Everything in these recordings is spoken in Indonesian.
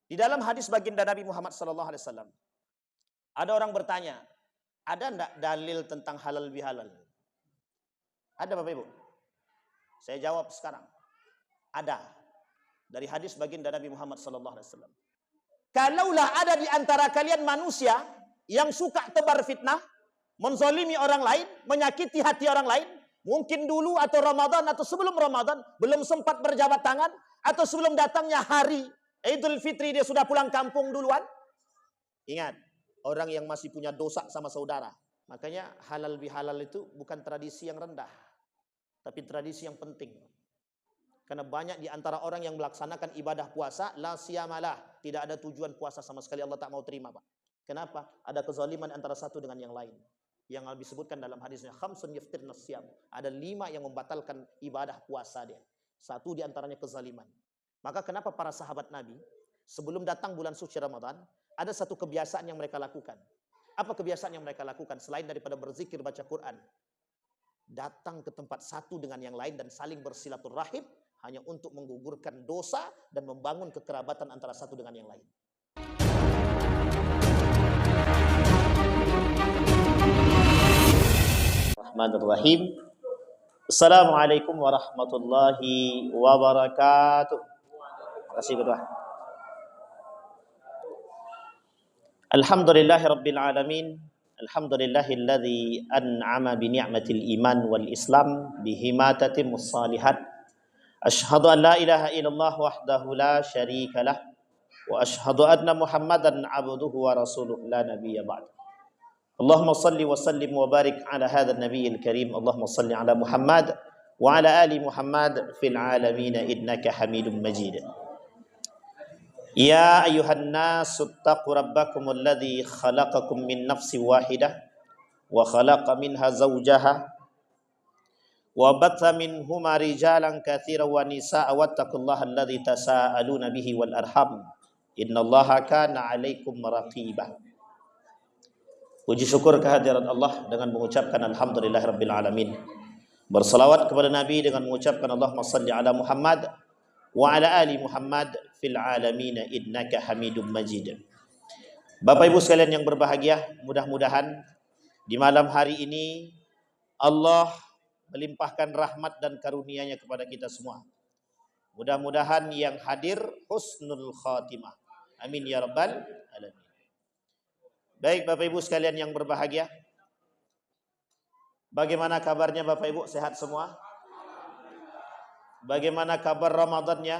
Di dalam hadis baginda Nabi Muhammad SAW, ada orang bertanya, ada enggak dalil tentang halal bihalal? Ada Bapak Ibu? Saya jawab sekarang. Ada. Dari hadis baginda Nabi Muhammad SAW. Kalaulah ada di antara kalian manusia yang suka tebar fitnah, menzalimi orang lain, menyakiti hati orang lain, mungkin dulu atau Ramadan atau sebelum Ramadan belum sempat berjabat tangan, atau sebelum datangnya hari Idul Fitri dia sudah pulang kampung duluan. Ingat, orang yang masih punya dosa sama saudara. Makanya halal bihalal itu bukan tradisi yang rendah, tapi tradisi yang penting. Karena banyak di antara orang yang melaksanakan ibadah puasa la siyamalah, tidak ada tujuan puasa sama sekali, Allah tak mau terima, Pak. Kenapa? Ada kezaliman antara satu dengan yang lain. Yang disebutkan dalam hadisnya khamsun yaftirna siyam. Ada 5 yang membatalkan ibadah puasa dia. Satu di antaranya kezaliman. Maka kenapa para sahabat Nabi sebelum datang bulan suci Ramadan ada satu kebiasaan yang mereka lakukan. Apa kebiasaan yang mereka lakukan selain daripada berzikir baca Quran? Datang ke tempat satu dengan yang lain dan saling bersilaturahim hanya untuk menggugurkan dosa dan membangun kekerabatan antara satu dengan yang lain. Bismillahirrahmanirrahim. Assalamualaikum warahmatullahi wabarakatuh. Terima kasih kedua. Alhamdulillahi rabbil alamin. Alhamdulillahilladzi an'ama bi ni'matil iman wal islam bihima tatimmus salihat. Asyhadu an la ilaha illallah wahdahu la syarika lah wa asyhadu anna Muhammadan abduhu wa rasuluh la nabiyya ba'd. Allahumma salli wa sallim wa barik ala hadzal nabiyil karim. Allahumma salli ala Muhammad wa ala ali Muhammad fil alamin innaka Hamidum Majid. Ya ayuhan nasu taqu rabbakum alladhi khalaqakum min nafsin wahidah wa khalaqa minha zawjaha wa batha minhuma rijalan katsiran wa nisaa wattaqullaha alladhi tasaaluna bihi wal arham innallaha kana 'alaikum raqibah. Puji syukur kehadirat Allah dengan mengucapkan alhamdulillahirabbil alamin. Bersalawat kepada Nabi dengan mengucapkan Allahumma salli ala Muhammad wa ala ali Muhammad fil alamin innaka Hamidum Majid. Bapak Ibu sekalian yang berbahagia, mudah-mudahan di malam hari ini Allah melimpahkan rahmat dan karunia-Nya kepada kita semua. Mudah-mudahan yang hadir husnul khatimah. Amin ya rabbal alamin. Baik Bapak Ibu sekalian yang berbahagia, bagaimana kabarnya Bapak Ibu? Sehat semua? Bagaimana kabar Ramadannya?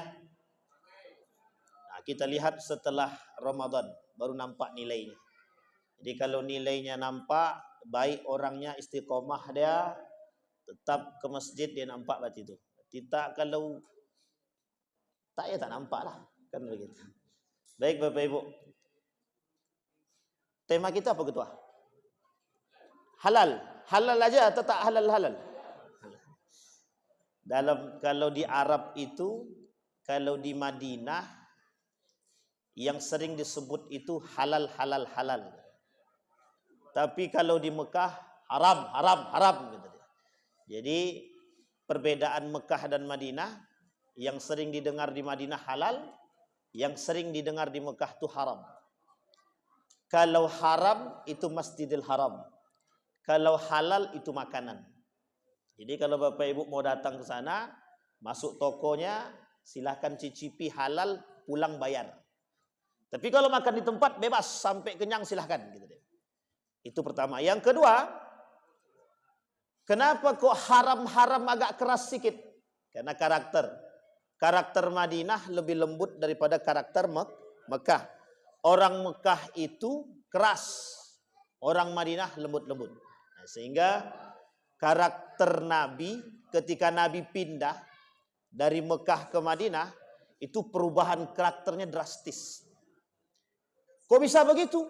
Nah, kita lihat setelah Ramadan baru nampak nilainya. Jadi kalau nilainya nampak, baik orangnya istiqomah dia, tetap ke masjid dia nampak berarti itu. Kita kalau tak ya tak nampak lah, kan begitu. Baik Bapak Ibu. Tema kita apa Ketua? Halal. Halal aja atau tak halal-halal? Kalau di Arab itu, kalau di Madinah yang sering disebut itu halal. Tapi kalau di Mekah haram gitu. Jadi perbedaan Mekah dan Madinah, yang sering didengar di Madinah halal, yang sering didengar di Mekah itu haram. Kalau haram itu Masjidil Haram. Kalau halal itu makanan. Jadi kalau Bapak Ibu mau datang ke sana, masuk tokonya, silahkan cicipi halal, pulang bayar. Tapi kalau makan di tempat bebas sampai kenyang silahkan. Gitu deh. Itu pertama. Yang kedua, kenapa kok haram-haram agak keras sedikit? Karena karakter Madinah lebih lembut daripada karakter Mekah. Orang Mekah itu keras, orang Madinah lembut-lembut. Nah, sehingga karakter Nabi ketika Nabi pindah dari Mekah ke Madinah itu perubahan karakternya drastis. Kok bisa begitu?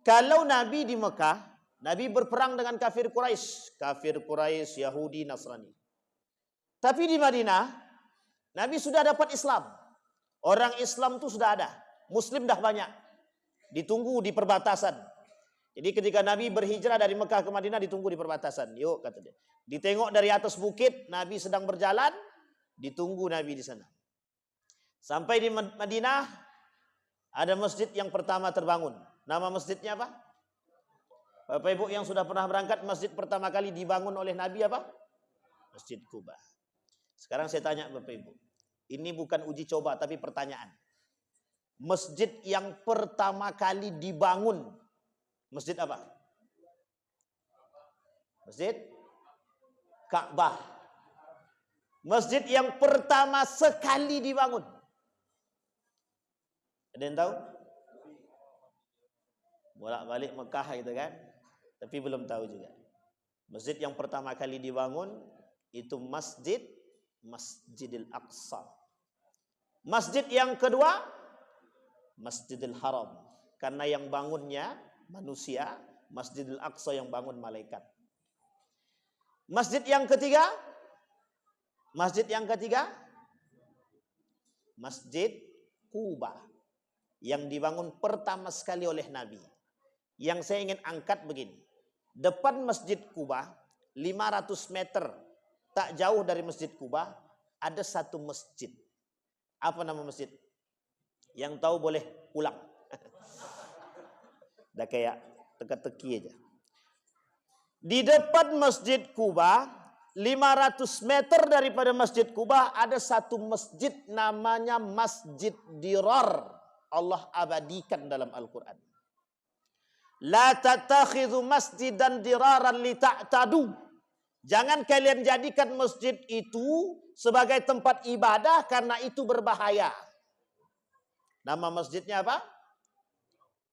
Kalau Nabi di Mekah, Nabi berperang dengan kafir Quraisy, Yahudi, Nasrani. Tapi di Madinah, Nabi sudah dapat Islam. Orang Islam itu sudah ada, Muslim dah banyak. Ditunggu di perbatasan. Jadi ketika Nabi berhijrah dari Mekah ke Madinah ditunggu di perbatasan. Yuk kata dia. Ditengok dari atas bukit, Nabi sedang berjalan, ditunggu Nabi di sana. Sampai di Madinah, Ada masjid yang pertama terbangun. Nama masjidnya apa? Bapak Ibu yang sudah pernah berangkat, masjid pertama kali dibangun oleh Nabi apa? Masjid Kuba. Sekarang saya tanya Bapak Ibu. Ini bukan uji coba tapi pertanyaan. Masjid yang pertama kali dibangun, masjid apa? Masjid Ka'bah. Masjid yang pertama sekali dibangun. Ada yang tahu? Bolak-balik Mekah gitu kan. Tapi belum tahu juga. Masjid yang pertama kali dibangun itu Masjidil Aqsa. Masjid yang kedua Masjidil Haram. Karena yang bangunnya manusia, Masjidil Aqsa yang bangun malaikat. Masjid yang ketiga Masjid Kuba yang dibangun pertama sekali oleh Nabi. Yang saya ingin angkat begini. Depan Masjid Kuba 500 meter tak jauh dari Masjid Kuba ada satu masjid. Apa nama masjid? Yang tahu boleh pulang. Udah kayak teka-teki aja. Di depan Masjid Kuba, 500 meter daripada Masjid Kuba, ada satu masjid namanya Masjid Dirar. Allah abadikan dalam Al-Quran. La tattakhidhu masjidan diraran li ta'tadu. Jangan kalian jadikan masjid itu sebagai tempat ibadah karena itu berbahaya. Nama masjidnya apa?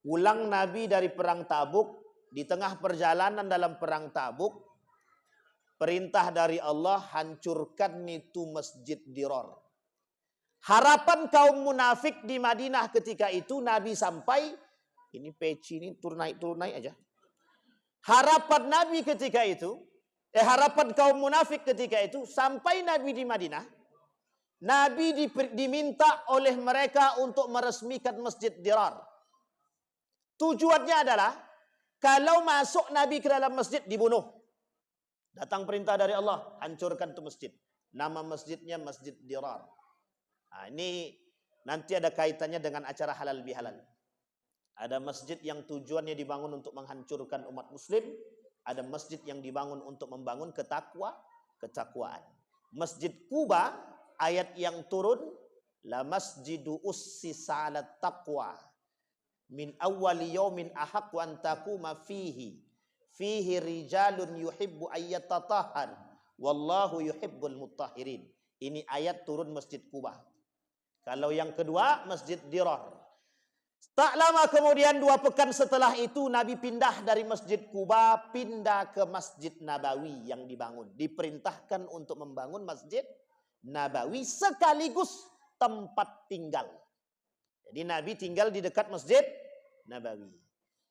Pulang Nabi dari perang Tabuk. Di tengah perjalanan dalam perang Tabuk, perintah dari Allah, hancurkan itu Masjid Dirar. Harapan kaum munafik di Madinah ketika itu, Nabi sampai, ini peci ini turun naik aja. Harapan Nabi ketika itu, harapan kaum munafik ketika itu, sampai Nabi di Madinah, Nabi diminta oleh mereka untuk meresmikan Masjid Dirar. Tujuannya adalah, kalau masuk Nabi ke dalam masjid dibunuh. Datang perintah dari Allah, hancurkan itu masjid. Nama masjidnya Masjid Dirar. Nah, ini nanti ada kaitannya dengan acara halal bihalal. Ada masjid yang tujuannya dibangun untuk menghancurkan umat muslim. Ada masjid yang dibangun untuk membangun ketakwaan. Masjid Kuba, ayat yang turun, la masjidu ussisa 'alat taqwa. Min awwali yaumin ahaqqu an taquma fihi rijalun yuhibbu ayyatatahhar wallahu yuhibbul mutahhirin. Ini ayat turun Masjid Kuba. Kalau yang kedua Masjid Dirar. Tak lama kemudian 2 pekan setelah itu Nabi pindah dari Masjid Kuba pindah ke Masjid Nabawi yang dibangun. Diperintahkan untuk membangun Masjid Nabawi sekaligus tempat tinggal. Jadi Nabi tinggal di dekat Masjid Nabawi.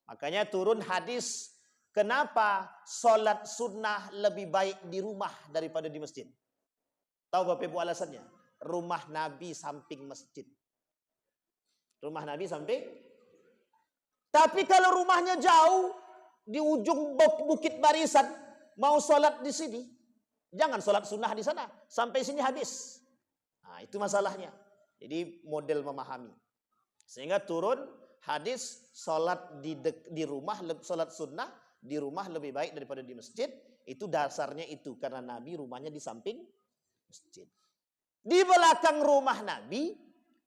Makanya turun hadis, kenapa sholat sunnah lebih baik di rumah daripada di masjid? Tahu Bapak Ibu alasannya? Rumah Nabi samping masjid. Rumah Nabi samping. Tapi kalau rumahnya jauh, di ujung bukit barisan, mau sholat di sini, jangan sholat sunnah di sana. Sampai sini habis. Nah, itu masalahnya. Jadi model memahami. Sehingga turun hadis sholat di rumah, sholat sunnah di rumah lebih baik daripada di masjid. Itu dasarnya itu karena Nabi rumahnya di samping masjid. Di belakang rumah Nabi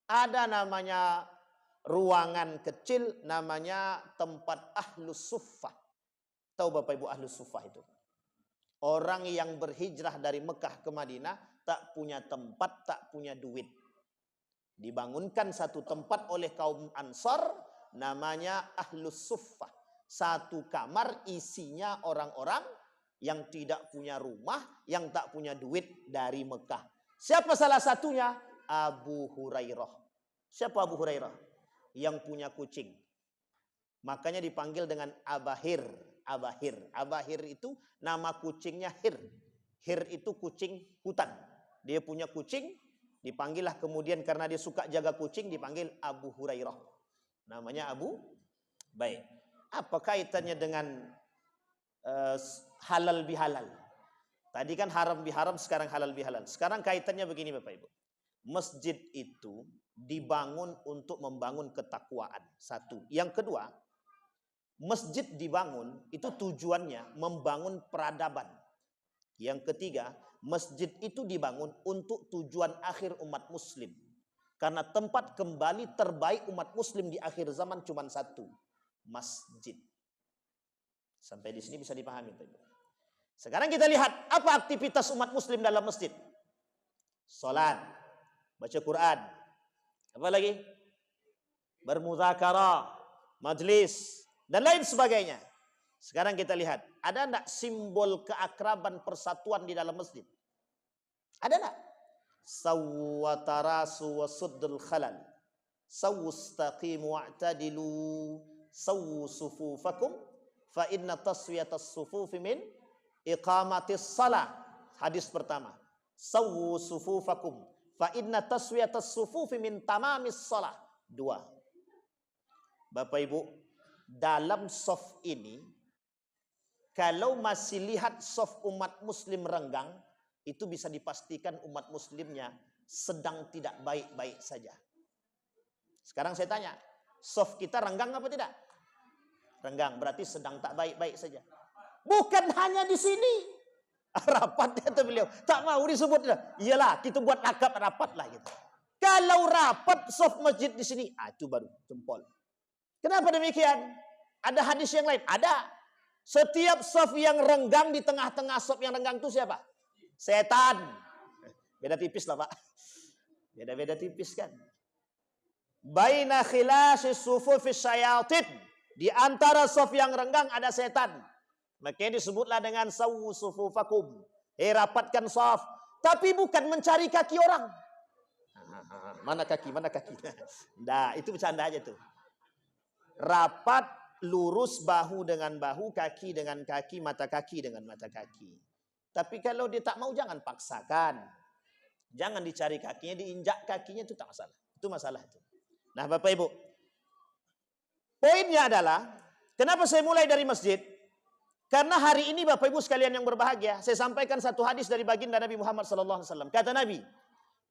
ada namanya ruangan kecil, namanya tempat Ahlus Suffah. Tahu Bapak Ibu Ahlus Suffah itu? Orang yang berhijrah dari Mekah ke Madinah tak punya tempat, tak punya duit. Dibangunkan satu tempat oleh kaum Ansar namanya Ahlus Suffah. Satu kamar isinya orang-orang yang tidak punya rumah, yang tak punya duit dari Mekah. Siapa salah satunya? Abu Hurairah. Siapa Abu Hurairah? Yang punya kucing. Makanya dipanggil dengan Abahir. Abahir. Abahir itu nama kucingnya Hir. Hir itu kucing hutan. Dia punya kucing. Dipanggillah kemudian karena dia suka jaga kucing dipanggil Abu Hurairah. Namanya Abu. Baik. Apa kaitannya dengan halal bihalal? Tadi kan haram biharam, sekarang halal bihalal. Sekarang kaitannya begini Bapak Ibu. Masjid itu dibangun untuk membangun ketakwaan. Satu. Yang kedua, masjid dibangun itu tujuannya membangun peradaban. Yang ketiga, masjid itu dibangun untuk tujuan akhir umat muslim. Karena tempat kembali terbaik umat muslim di akhir zaman cuma satu, masjid. Sampai di sini bisa dipahami. Sekarang kita lihat apa aktivitas umat muslim dalam masjid. Salat, baca Quran, apa lagi? Bermuzakarah, majlis, dan lain sebagainya. Sekarang kita lihat, ada enggak simbol keakraban persatuan di dalam masjid? Ada enggak? Sawwatarasu wasuddul khalal. Sawustaqimu wa'tadilu. Sawu sufufakum. Fa inna taswiyatas sufufi min iqamatis salah. Hadis pertama. Sawu sufufakum. Fa inna taswiyatas sufufi min tamamis salah. Dua. Bapak Ibu, dalam soft ini, kalau masih lihat soft umat muslim renggang, itu bisa dipastikan umat muslimnya sedang tidak baik-baik saja. Sekarang saya tanya, soft kita renggang apa tidak? Renggang, berarti sedang tak baik-baik saja. Bukan hanya di sini. Rapat kata beliau, tak mau disebut. Iyalah, kita buat akad rapat lah gitu. Kalau rapat soft masjid di sini, itu baru jempol. Kenapa demikian? Ada hadis yang lain? Ada. Setiap soft yang renggang di tengah-tengah soft yang renggang itu siapa? Setan. Beda tipis lah Pak. Beda-beda tipis kan. Baina khilasis sufufis syayatin. Di antara soft yang renggang ada setan. Makanya disebutlah dengan sawu sufufakum. Rapatkan soft. Tapi bukan mencari kaki orang. Mana kaki? Mana kaki? Nah, itu bercanda aja tuh. Rapat, lurus bahu dengan bahu, kaki dengan kaki, mata kaki dengan mata kaki. Tapi kalau dia tak mau, jangan paksakan. Jangan dicari kakinya, diinjak kakinya, itu tak masalah. Itu masalah itu. Nah Bapak Ibu, poinnya adalah, kenapa saya mulai dari masjid? Karena hari ini Bapak Ibu sekalian yang berbahagia, saya sampaikan satu hadis dari baginda Nabi Muhammad SAW. Kata Nabi,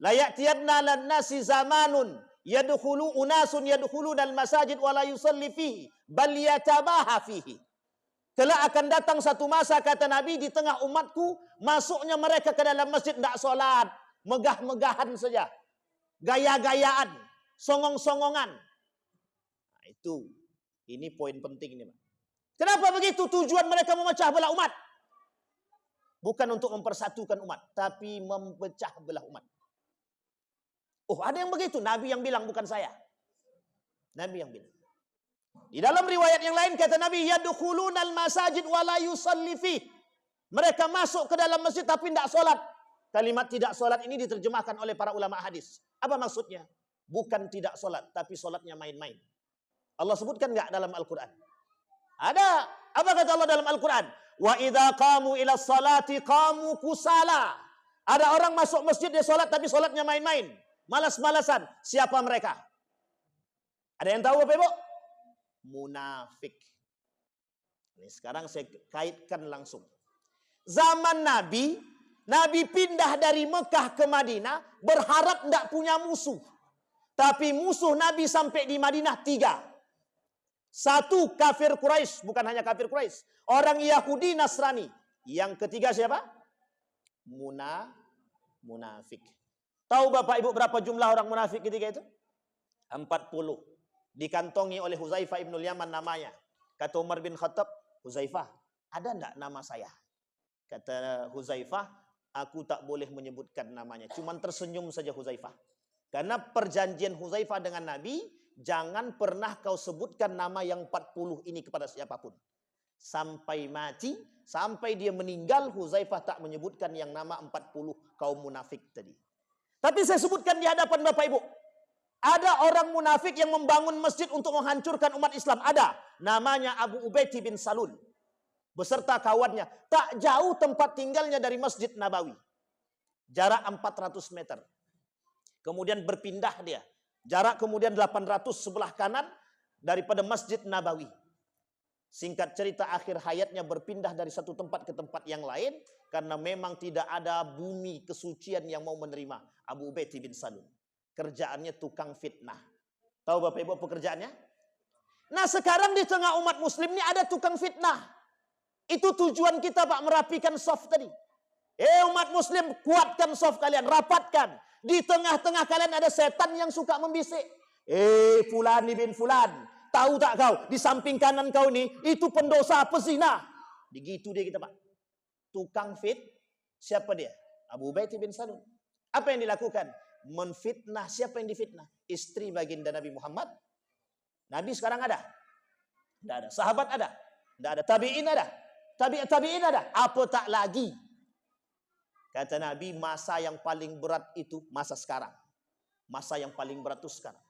la ya'tiyanna lan-nasi zamanun yadkhulu unasun yadkhuluna al-masajid wa la yusalli fihi bal yatabaha fihi. Kelak akan datang satu masa, kata Nabi, di tengah umatku, masuknya mereka ke dalam masjid tidak sholat, megah-megahan saja, gaya-gayaan, songong-songongan. Nah, ini poin penting ini, Pak. Kenapa begitu? Tujuan mereka memecah belah umat. Bukan untuk mempersatukan umat, tapi memecah belah umat. Oh, ada yang begitu. Nabi yang bilang, bukan saya. Nabi yang bilang. Di dalam riwayat yang lain kata Nabi, yadkhulunal masajid wa la yusalli fi. Mereka masuk ke dalam masjid tapi tidak sholat. Kalimat tidak sholat ini diterjemahkan oleh para ulama hadis. Apa maksudnya? Bukan tidak sholat, tapi sholatnya main-main. Allah sebutkan enggak dalam Al-Quran? Ada. Apa kata Allah dalam Al-Quran? Wa idza qamu ila salati qamu kusala. Ada orang masuk masjid dia sholat tapi sholatnya main-main. Malas-malasan. Siapa mereka? Ada yang tahu Bapak Ibu? Munafik. Ini sekarang saya kaitkan langsung. Zaman Nabi, Nabi pindah dari Mekah ke Madinah berharap tidak punya musuh. Tapi musuh Nabi sampai di Madinah 3. Satu, kafir Quraisy, bukan hanya kafir Quraisy, orang Yahudi Nasrani. Yang ketiga siapa? Munafik. Tahu Bapak Ibu berapa jumlah orang munafik ketika itu? 40. Dikantongi oleh Huzaifah ibnul Yaman namanya. Kata Umar bin Khattab, Huzaifah, ada enggak nama saya? Kata Huzaifah, aku tak boleh menyebutkan namanya. Cuman tersenyum saja Huzaifah. Karena perjanjian Huzaifah dengan Nabi, jangan pernah kau sebutkan nama yang 40 ini kepada siapapun. Sampai mati, sampai dia meninggal, Huzaifah tak menyebutkan yang nama 40 kaum munafik tadi. Tapi saya sebutkan di hadapan Bapak Ibu. Ada orang munafik yang membangun masjid untuk menghancurkan umat Islam. Ada. Namanya Abu Ubaid bin Salul. Beserta kawannya. Tak jauh tempat tinggalnya dari Masjid Nabawi. Jarak 400 meter. Kemudian berpindah dia. Jarak kemudian 800 sebelah kanan daripada Masjid Nabawi. Singkat cerita, akhir hayatnya berpindah dari satu tempat ke tempat yang lain. Karena memang tidak ada bumi kesucian yang mau menerima Abu Ubaid bin Salul. Kerjaannya tukang fitnah. Tahu Bapak Ibu pekerjaannya? Nah sekarang di tengah umat muslim ini ada tukang fitnah. Itu tujuan kita Pak, merapikan soft tadi. Umat muslim, kuatkan soft kalian, rapatkan. Di tengah-tengah kalian ada setan yang suka membisik. Fulan bin Fulan, tahu tak kau, di samping kanan kau ini, itu pendosa pezina. Begitu dia kita Pak. Tukang siapa dia? Abu Ubaid bin Salul. Apa yang dilakukan? Menfitnah. Siapa yang difitnah? Istri baginda Nabi Muhammad. Nabi sekarang ada? Tidak ada. Sahabat ada? Tidak ada. Tabi'in ada? Tabi'in ada? Apa tak lagi? Kata Nabi, masa yang paling berat itu masa sekarang. Masa yang paling berat itu sekarang.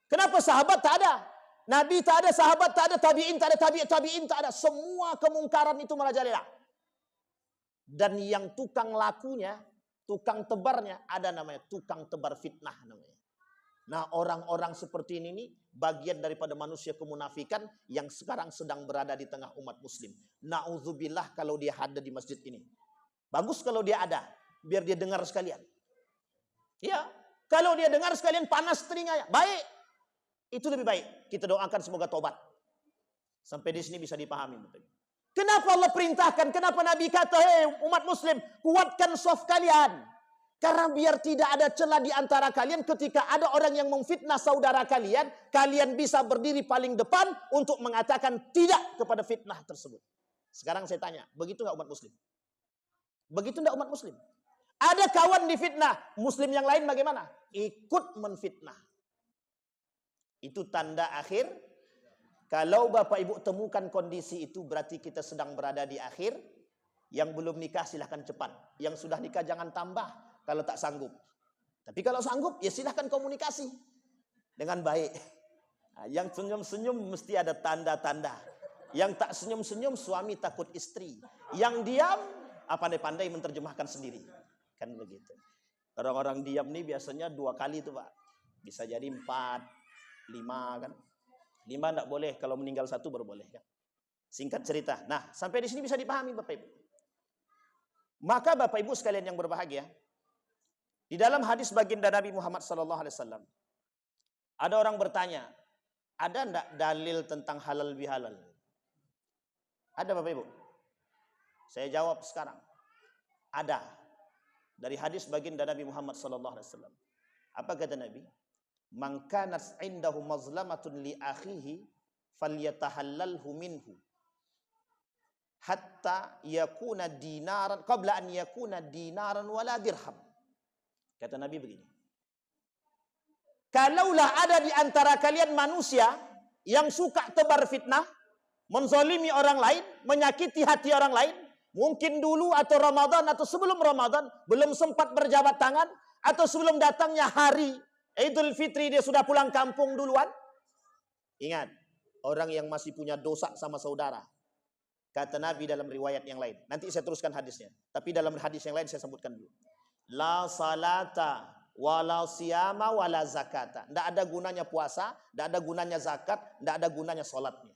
Kenapa sahabat tak ada? Nabi tak ada, sahabat tak ada, tabi'in tak ada, tabi'in tak ada. Semua kemungkaran itu merajalela. Dan yang tukang lakunya, tukang tebarnya, ada namanya tukang tebar fitnah namanya. Nah orang-orang seperti ini nih, bagian daripada manusia kemunafikan yang sekarang sedang berada di tengah umat muslim. Na'udzubillah kalau dia ada di masjid ini. Bagus kalau dia ada, biar dia dengar sekalian. Ya, kalau dia dengar sekalian panas telinganya, baik. Itu lebih baik. Kita doakan semoga tobat. Sampai di sini bisa dipahami. Kenapa Allah perintahkan? Kenapa Nabi kata, umat muslim, kuatkan soft kalian. Karena biar tidak ada celah di antara kalian ketika ada orang yang memfitnah saudara kalian, kalian bisa berdiri paling depan untuk mengatakan tidak kepada fitnah tersebut. Sekarang saya tanya, begitu nggak umat muslim? Begitu nggak umat muslim? Ada kawan difitnah, muslim yang lain bagaimana? Ikut menfitnah. Itu tanda akhir. Kalau Bapak Ibu temukan kondisi itu, berarti kita sedang berada di akhir. Yang belum nikah silahkan cepat. Yang sudah nikah jangan tambah kalau tak sanggup. Tapi kalau sanggup, ya silahkan komunikasi dengan baik. Nah, yang senyum-senyum mesti ada tanda-tanda. Yang tak senyum-senyum suami takut istri. Yang diam, pandai-pandai menerjemahkan sendiri. Kan begitu. Orang-orang diam nih biasanya 2 kali itu Pak. Bisa jadi 4, 5 kan. 5 enggak boleh, kalau meninggal 1 baru boleh kan. Singkat cerita. Nah, sampai di sini bisa dipahami Bapak Ibu. Maka Bapak Ibu sekalian yang berbahagia, di dalam hadis baginda Nabi Muhammad SAW, ada orang bertanya, ada enggak dalil tentang halal bihalal? Ada Bapak Ibu? Saya jawab sekarang. Ada. Dari hadis baginda Nabi Muhammad SAW. Apa kata Nabi? Man kanas indahu mazlamatun li akhihi falyatahallalhu minhu hatta yakuna dinaran qabla an yakuna dinaran wala dirham. Kata Nabi begini. Kalaulah ada di antara kalian manusia yang suka tebar fitnah, menzalimi orang lain, menyakiti hati orang lain, mungkin dulu atau Ramadan atau sebelum Ramadan belum sempat berjabat tangan, atau sebelum datangnya hari Idul Fitri dia sudah pulang kampung duluan. Ingat, orang yang masih punya dosa sama saudara. Kata Nabi dalam riwayat yang lain. Nanti saya teruskan hadisnya. Tapi dalam hadis yang lain saya sebutkan dulu. La salata wala siyama wala zakata. Tidak ada gunanya puasa, tidak ada gunanya zakat, tidak ada gunanya salatnya.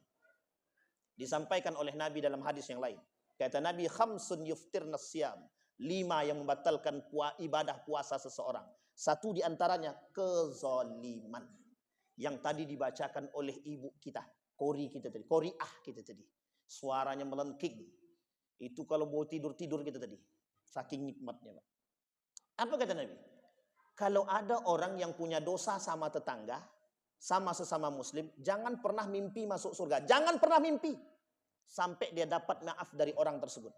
Disampaikan oleh Nabi dalam hadis yang lain. Kata Nabi, khamsun yuftirna siyam. 5 yang membatalkan ibadah puasa seseorang. 1 diantaranya kezaliman. Yang tadi dibacakan oleh ibu kita. Qori kita tadi. Qori'ah kita tadi. Suaranya melengking. Itu kalau mau tidur-tidur kita tadi. Saking nikmatnya Pak. Apa kata Nabi? Kalau ada orang yang punya dosa sama tetangga, sama sesama muslim, jangan pernah mimpi masuk surga. Jangan pernah mimpi. Sampai dia dapat maaf dari orang tersebut.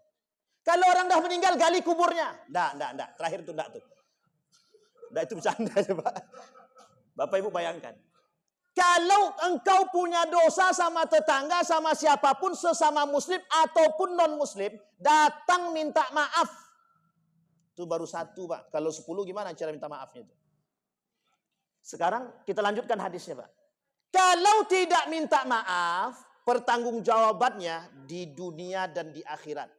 Kalau orang dah meninggal, gali kuburnya. Nggak. Terakhir itu nggak tuh. Nggak, itu bercanda aja Pak. Bapak Ibu bayangkan. Kalau engkau punya dosa sama tetangga, sama siapapun, sesama muslim ataupun non muslim, datang minta maaf. Itu baru 1 Pak. Kalau 10 gimana cara minta maafnya itu? Sekarang kita lanjutkan hadisnya Pak. Kalau tidak minta maaf, pertanggungjawabannya di dunia dan di akhirat.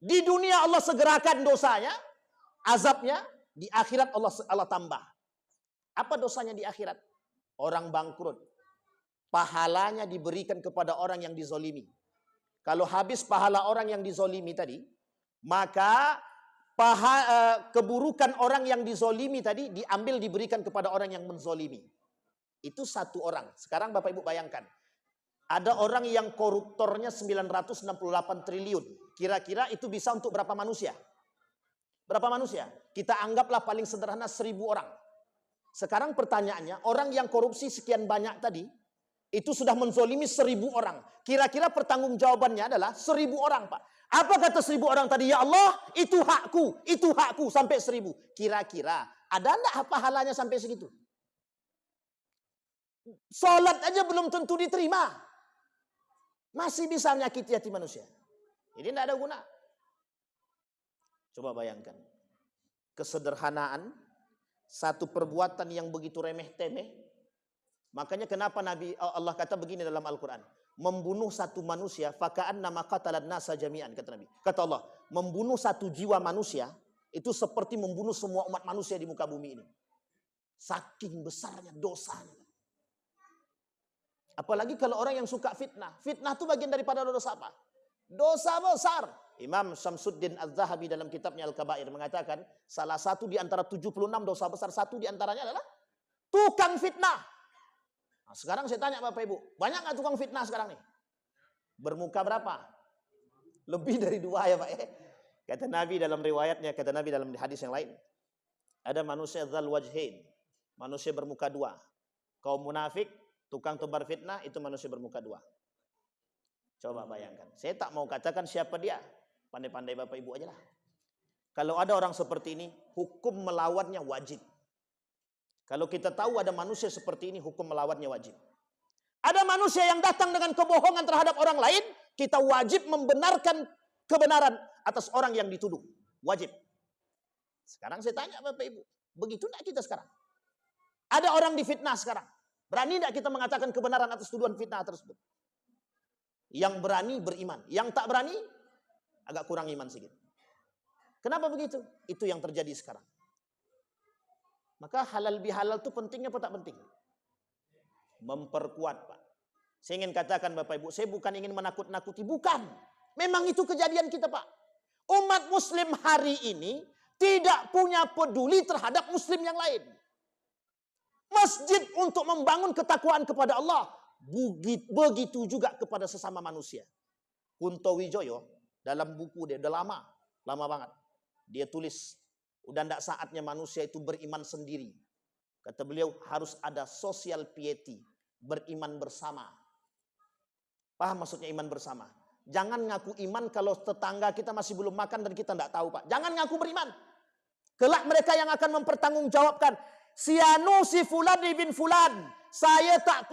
Di dunia Allah segerakan dosanya, azabnya. Di akhirat Allah tambah. Apa dosanya di akhirat? Orang bangkrut. Pahalanya diberikan kepada orang yang dizolimi. Kalau habis pahala orang yang dizolimi tadi, maka keburukan orang yang dizolimi tadi diambil diberikan kepada orang yang menzolimi. Itu satu orang. Sekarang Bapak Ibu bayangkan. Ada orang yang koruptornya 968 triliun. Kira-kira itu bisa untuk berapa manusia? Berapa manusia? Kita anggaplah paling sederhana 1000 orang. Sekarang pertanyaannya, orang yang korupsi sekian banyak tadi, itu sudah menzolimi 1000 orang. Kira-kira pertanggungjawabannya adalah 1000 orang, Pak. Apa kata 1000 orang tadi? Ya Allah, itu hakku sampai 1000. Kira-kira ada enggak pahalanya sampai segitu? Salat aja belum tentu diterima. Masih bisa menyakiti hati manusia. Ini tidak ada guna. Coba bayangkan. Kesederhanaan, satu perbuatan yang begitu remeh-temeh. Makanya kenapa Allah kata begini dalam Al-Quran. Membunuh satu manusia, faka'annama qatalan nasa jami'an, kata Nabi. Kata Allah, membunuh satu jiwa manusia, itu seperti membunuh semua umat manusia di muka bumi ini. Saking besarnya dosanya. Apalagi kalau orang yang suka fitnah. Fitnah itu bagian daripada dosa apa? Dosa besar. Imam Syamsuddin Az-Zahabi dalam kitabnya Al-Kabair mengatakan, salah satu di antara 76 dosa besar, satu di antaranya adalah tukang fitnah. Nah, sekarang saya tanya Bapak Ibu, banyak nggak tukang fitnah sekarang nih? Bermuka berapa? Lebih dari 2 ya Pak. Kata Nabi dalam riwayatnya, kata Nabi dalam hadis yang lain, ada manusia dzal wajhain, manusia bermuka 2. Kaum munafik, tukang tebar fitnah, itu manusia bermuka 2. Coba bayangkan. Saya tak mau katakan siapa dia. Pandai-pandai Bapak Ibu aja lah. Kalau ada orang seperti ini, hukum melawannya wajib. Kalau kita tahu ada manusia seperti ini, hukum melawannya wajib. Ada manusia yang datang dengan kebohongan terhadap orang lain, kita wajib membenarkan kebenaran atas orang yang dituduh. Wajib. Sekarang saya tanya Bapak Ibu, begitu enggak kita sekarang? Ada orang difitnah sekarang. Berani enggak kita mengatakan kebenaran atas tuduhan fitnah tersebut? Yang berani beriman. Yang tak berani, agak kurang iman sedikit. Kenapa begitu? Itu yang terjadi sekarang. Maka halal bihalal itu pentingnya apa tak penting? Memperkuat Pak. Saya ingin katakan Bapak Ibu, saya bukan ingin menakut-nakuti. Bukan. Memang itu kejadian kita Pak. Umat muslim hari ini tidak punya peduli terhadap muslim yang lain. Masjid untuk membangun ketakwaan kepada Allah. Begitu juga kepada sesama manusia. Kunto Wijoyo dalam buku dia, udah lama banget. Dia tulis, udah tidak saatnya manusia itu beriman sendiri. Kata beliau harus ada social piety, beriman bersama. Paham maksudnya iman bersama? Jangan ngaku iman kalau tetangga kita masih belum makan dan kita tidak tahu Pak. Jangan ngaku beriman. Kelak mereka yang akan mempertanggungjawabkan. Si fulan bin fulan. Saya tak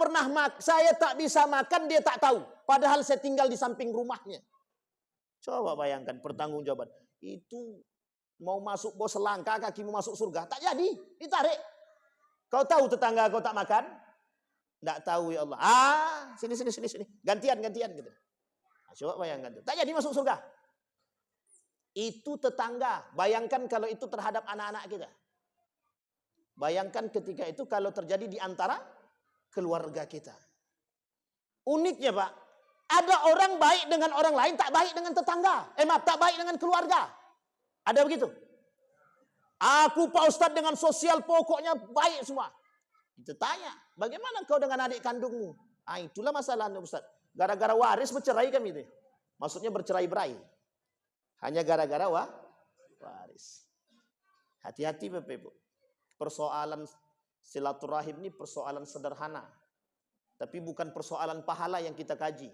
bisa makan, dia tak tahu. Padahal saya tinggal di samping rumahnya. Coba bayangkan pertanggungjawaban. Itu mau masuk bos selangkah, kaki mau masuk surga. Tak jadi, ditarik. Kau tahu tetangga kau tak makan? Tak tahu ya Allah. Sini. Gantian gitu. Nah, coba bayangkan. Tak jadi masuk surga. Itu tetangga. Bayangkan kalau itu terhadap anak-anak kita. Bayangkan ketika itu kalau terjadi di antara keluarga kita. Uniknya Pak, ada orang baik dengan orang lain, tak baik dengan tetangga. Tak baik dengan keluarga. Ada begitu? Aku Pak Ustadz dengan sosial pokoknya baik semua. Kita tanya, bagaimana kau dengan adik kandungmu? Itulah masalahnya Ustadz. Gara-gara waris bercerai kami itu. Maksudnya bercerai-berai. Hanya gara-gara waris. Hati-hati Bapak Ibu. Persoalan silaturahim ini persoalan sederhana. Tapi bukan persoalan pahala yang kita kaji.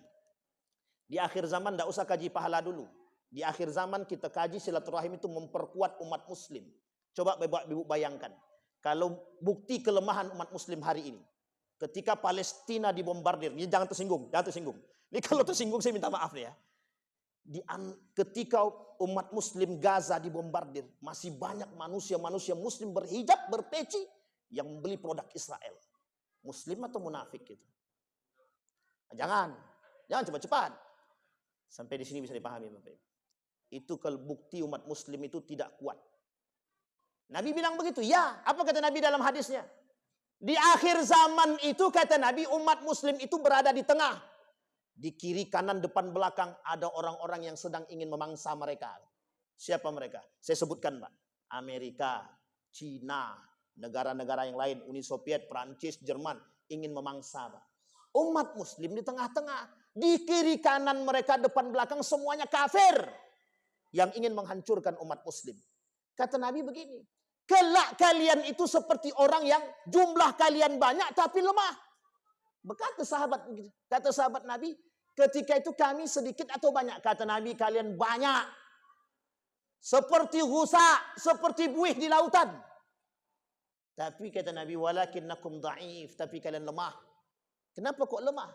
Di akhir zaman tidak usah kaji pahala dulu. Di akhir zaman kita kaji silaturahim itu memperkuat umat muslim. Coba Bapak Ibu bayangkan. Kalau bukti kelemahan umat muslim hari ini. Ketika Palestina dibombardir. Jangan tersinggung. Ini kalau tersinggung saya minta maaf nih ya. Ketika umat muslim Gaza dibombardir, masih banyak manusia muslim berhijab, berpeci yang membeli produk Israel. Muslim atau munafik gitu. Jangan cepat-cepat. Sampai di sini bisa dipahami Bapak. Itu kalau bukti umat muslim itu tidak kuat. Nabi bilang begitu. Ya, apa kata Nabi dalam hadisnya? Di akhir zaman itu kata Nabi umat muslim itu berada di tengah. Di kiri, kanan, depan, belakang ada orang-orang yang sedang ingin memangsa mereka. Siapa mereka? Saya sebutkan, Pak. Amerika, Cina, negara-negara yang lain, Uni Soviet, Prancis, Jerman, ingin memangsa, Pak. Umat muslim di tengah-tengah. Di kiri kanan mereka, depan belakang, semuanya kafir. Yang ingin menghancurkan umat muslim. Kata Nabi begini, kelak kalian itu seperti orang yang jumlah kalian banyak tapi lemah. Kata sahabat Nabi, ketika itu kami sedikit atau banyak? Kata Nabi, kalian banyak. Seperti rusa, seperti buih di lautan. Tapi kata Nabi, walakinnakum dha'if, tapi kalian lemah. Kenapa kok lemah?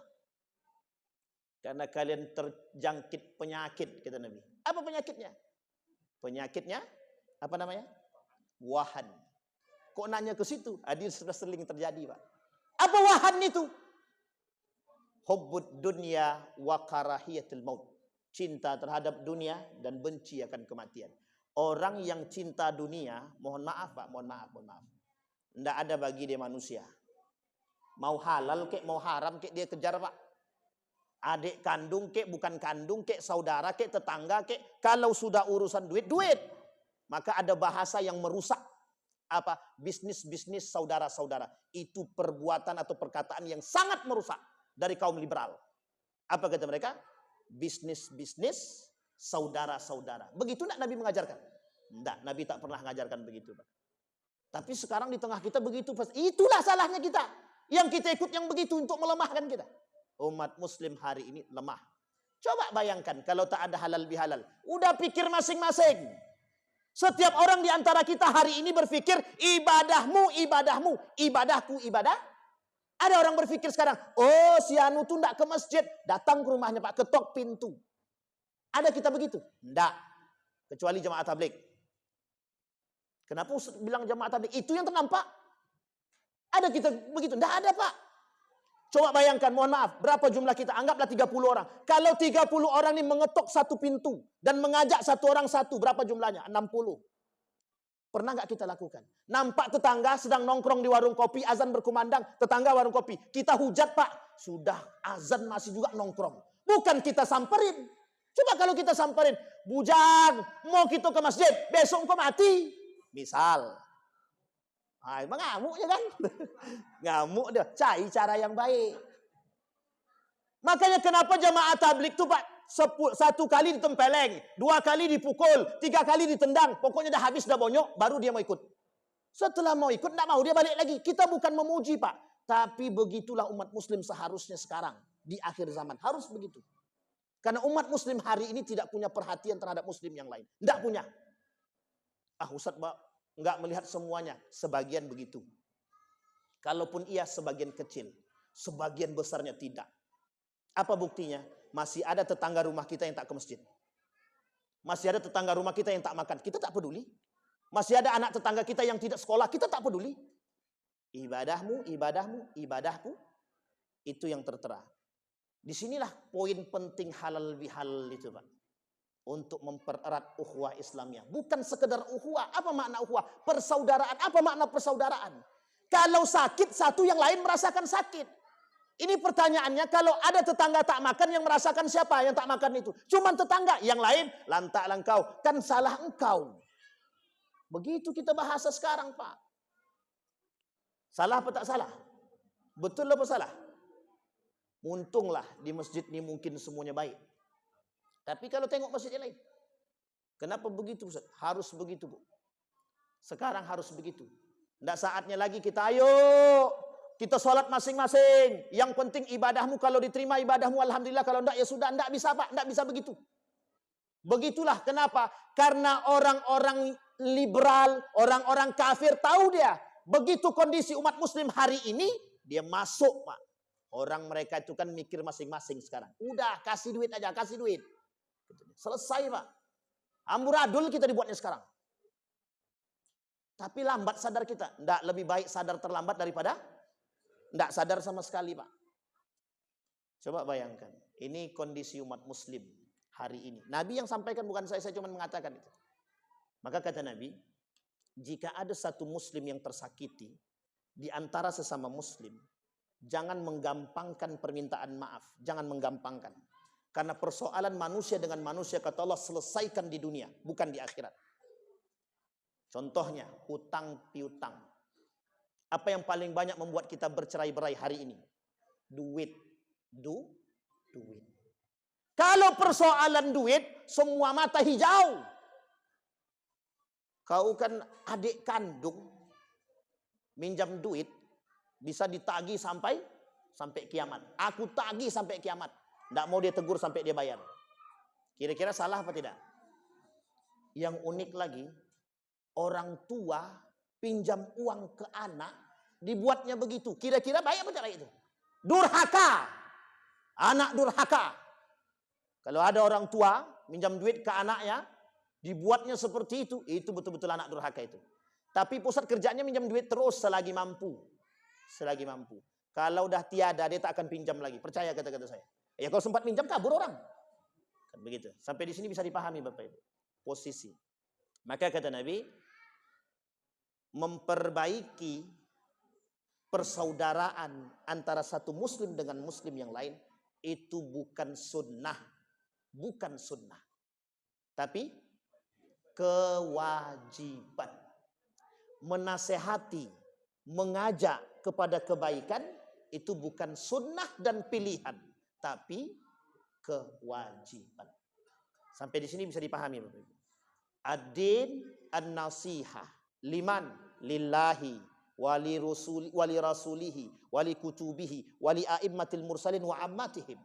Karena kalian terjangkit penyakit, kata Nabi. Apa penyakitnya? Penyakitnya, apa namanya? Wahan. Kok nanya ke situ? Hadir sudah sering terjadi, Pak. Apa wahan itu? Hubbud dunya wa karahiyatul maut. Cinta terhadap dunia dan benci akan kematian. Orang yang cinta dunia, mohon maaf, Pak, mohon maaf. Tidak ada bagi dia manusia. Mau halal kek, mau haram kek, dia kejar, Pak. Adik kandung kek, bukan kandung kek, saudara kek, tetangga kek. Kalau sudah urusan duit. Maka ada bahasa yang merusak. Apa? Bisnis saudara-saudara. Itu perbuatan atau perkataan yang sangat merusak dari kaum liberal. Apa kata mereka? Bisnis saudara-saudara. Begitu enggak Nabi mengajarkan? Enggak, Nabi tak pernah mengajarkan begitu, Pak. Tapi sekarang di tengah kita begitu. Itulah salahnya kita. Yang kita ikut yang begitu untuk melemahkan kita. Umat muslim hari ini lemah. Coba bayangkan kalau tak ada halal bihalal. Udah pikir masing-masing. Setiap orang di antara kita hari ini berpikir ibadahmu, ibadahku, ibadah. Ada orang berpikir sekarang, oh si Anu tuh enggak ke masjid, datang ke rumahnya Pak, ketok pintu. Ada kita begitu? Enggak. Kecuali jamaah tabligh. Kenapa bilang jamaah tabligh? Itu yang ternampak. Ada kita begitu? Enggak ada, Pak. Coba bayangkan, mohon maaf, berapa jumlah kita? Anggaplah 30 orang. Kalau 30 orang ini mengetok satu pintu dan mengajak satu orang satu, berapa jumlahnya? 60. Pernah nggak kita lakukan? Nampak tetangga sedang nongkrong di warung kopi, azan berkumandang, tetangga warung kopi. Kita hujat, Pak. Sudah azan masih juga nongkrong. Bukan kita samperin. Coba kalau kita samperin, bujang, mau kita ke masjid, besok engkau mati. Misal. Emang ngamuk ya kan? Ngamuk dia. Cari cara yang baik. Makanya kenapa jamaah tabligh itu, Pak, satu kali ditempeleng, 2 kali dipukul, 3 kali ditendang, pokoknya dah habis, dah bonyok, baru dia mau ikut. Setelah mau ikut, tidak mau, dia balik lagi. Kita bukan memuji, Pak. Tapi begitulah umat muslim seharusnya sekarang. Di akhir zaman. Harus begitu. Karena umat muslim hari ini tidak punya perhatian terhadap muslim yang lain. Tidak punya. Ustaz, Pak, enggak melihat semuanya. Sebagian begitu. Kalaupun iya, sebagian kecil. Sebagian besarnya tidak. Apa buktinya? Masih ada tetangga rumah kita yang tak ke masjid. Masih ada tetangga rumah kita yang tak makan. Kita tak peduli. Masih ada anak tetangga kita yang tidak sekolah. Kita tak peduli. Ibadahku. Itu yang tertera. Disinilah poin penting halal bihalal itu, Pak. Untuk mempererat ukhuwah Islamnya. Bukan sekedar ukhuwah. Apa makna ukhuwah? Persaudaraan. Apa makna persaudaraan? Kalau sakit, satu yang lain merasakan sakit. Ini pertanyaannya, kalau ada tetangga tak makan, yang merasakan siapa yang tak makan itu? Cuman tetangga. Yang lain, lantaklah engkau. Kan salah engkau. Begitu kita bahasa sekarang, Pak. Salah apa tak salah? Betul apa salah? Untunglah di masjid ini mungkin semuanya baik. Tapi kalau tengok masjid yang lain, kenapa begitu, Ustaz? Harus begitu, Bu. Sekarang harus begitu. Tidak saatnya lagi kita kita sholat masing-masing. Yang penting ibadahmu, kalau diterima ibadahmu alhamdulillah, kalau tidak ya sudah. Tidak bisa, Pak, tidak bisa begitu. Begitulah kenapa? Karena orang-orang liberal, orang-orang kafir tahu dia. Begitu kondisi umat muslim hari ini, dia masuk, Pak. Orang mereka itu kan mikir masing-masing sekarang. Udah, kasih duit aja, kasih duit. Selesai, Pak. Amburadul kita dibuatnya sekarang. Tapi lambat sadar kita. Tidak, lebih baik sadar terlambat daripada tidak sadar sama sekali, Pak. Coba bayangkan. Ini kondisi umat muslim hari ini. Nabi yang sampaikan, bukan saya cuma mengatakan itu. Maka kata Nabi, jika ada satu muslim yang tersakiti di antara sesama muslim, jangan menggampangkan permintaan maaf. Jangan menggampangkan. Karena persoalan manusia dengan manusia, kata Allah, selesaikan di dunia, bukan di akhirat. Contohnya, hutang piutang. Apa yang paling banyak membuat kita bercerai-berai hari ini? Duit. Duit. Kalau persoalan duit, semua mata hijau. Kau kan adik kandung, minjam duit, bisa ditagih sampai kiamat. Aku tagih sampai kiamat. Tidak mau dia tegur sampai dia bayar. Kira-kira salah apa tidak? Yang unik lagi, orang tua pinjam uang ke anak, dibuatnya begitu. Kira-kira baik apa tidak itu? Durhaka. Anak durhaka. Kalau ada orang tua minjam duit ke anaknya, dibuatnya seperti itu betul-betul anak durhaka itu. Tapi pusat kerjanya minjam duit terus selagi mampu. Selagi mampu. Kalau dah tiada, dia tak akan pinjam lagi. Percaya kata-kata saya. Ya kalau sempat minjam, kabur orang. Kan begitu. Sampai di sini bisa dipahami Bapak Ibu. Posisi. Maka kata Nabi, memperbaiki persaudaraan antara satu muslim dengan muslim yang lain, itu bukan sunnah. Bukan sunnah. Tapi kewajiban. Menasehati, mengajak kepada kebaikan, itu bukan sunnah dan pilihan, tapi kewajiban. Sampai di sini bisa dipahami Bapak Ibu. Ad-din an-nasihah liman lillahi wali rasulihi wali kutubihi wali a'immatil mursalin wa ammatihim.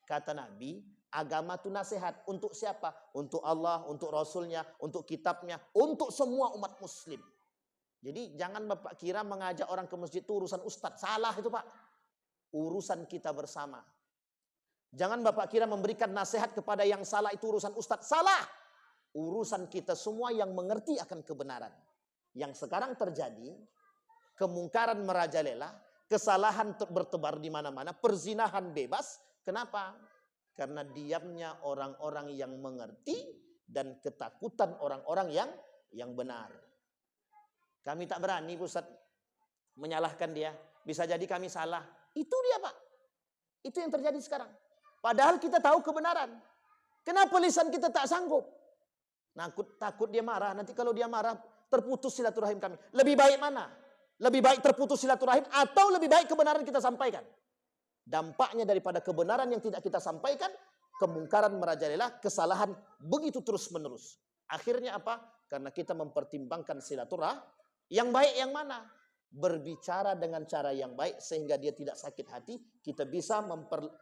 Kata Nabi, agama itu nasihat untuk siapa? Untuk Allah, untuk Rasulnya, untuk kitabnya, untuk semua umat muslim. Jadi jangan Bapak kira mengajak orang ke masjid itu urusan ustadz. Salah itu Pak. Urusan kita bersama. Jangan Bapak kira memberikan nasihat kepada yang salah itu urusan ustadz. Salah. Urusan kita semua yang mengerti akan kebenaran. Yang sekarang terjadi, kemungkaran merajalela, kesalahan bertebar di mana-mana, perzinahan bebas. Kenapa? Karena diamnya orang-orang yang mengerti dan ketakutan orang-orang yang benar. Kami tak berani Ustaz menyalahkan dia. Bisa jadi kami salah. Itu dia Pak. Itu yang terjadi sekarang. Padahal kita tahu kebenaran. Kenapa lisan kita tak sanggup? Takut dia marah. Nanti kalau dia marah, terputus silaturahim kami. Lebih baik mana? Lebih baik terputus silaturahim atau lebih baik kebenaran kita sampaikan? Dampaknya daripada kebenaran yang tidak kita sampaikan, kemungkaran merajalela, kesalahan begitu terus menerus. Akhirnya apa? Karena kita mempertimbangkan silaturahim, yang baik yang mana? Berbicara dengan cara yang baik sehingga dia tidak sakit hati, kita bisa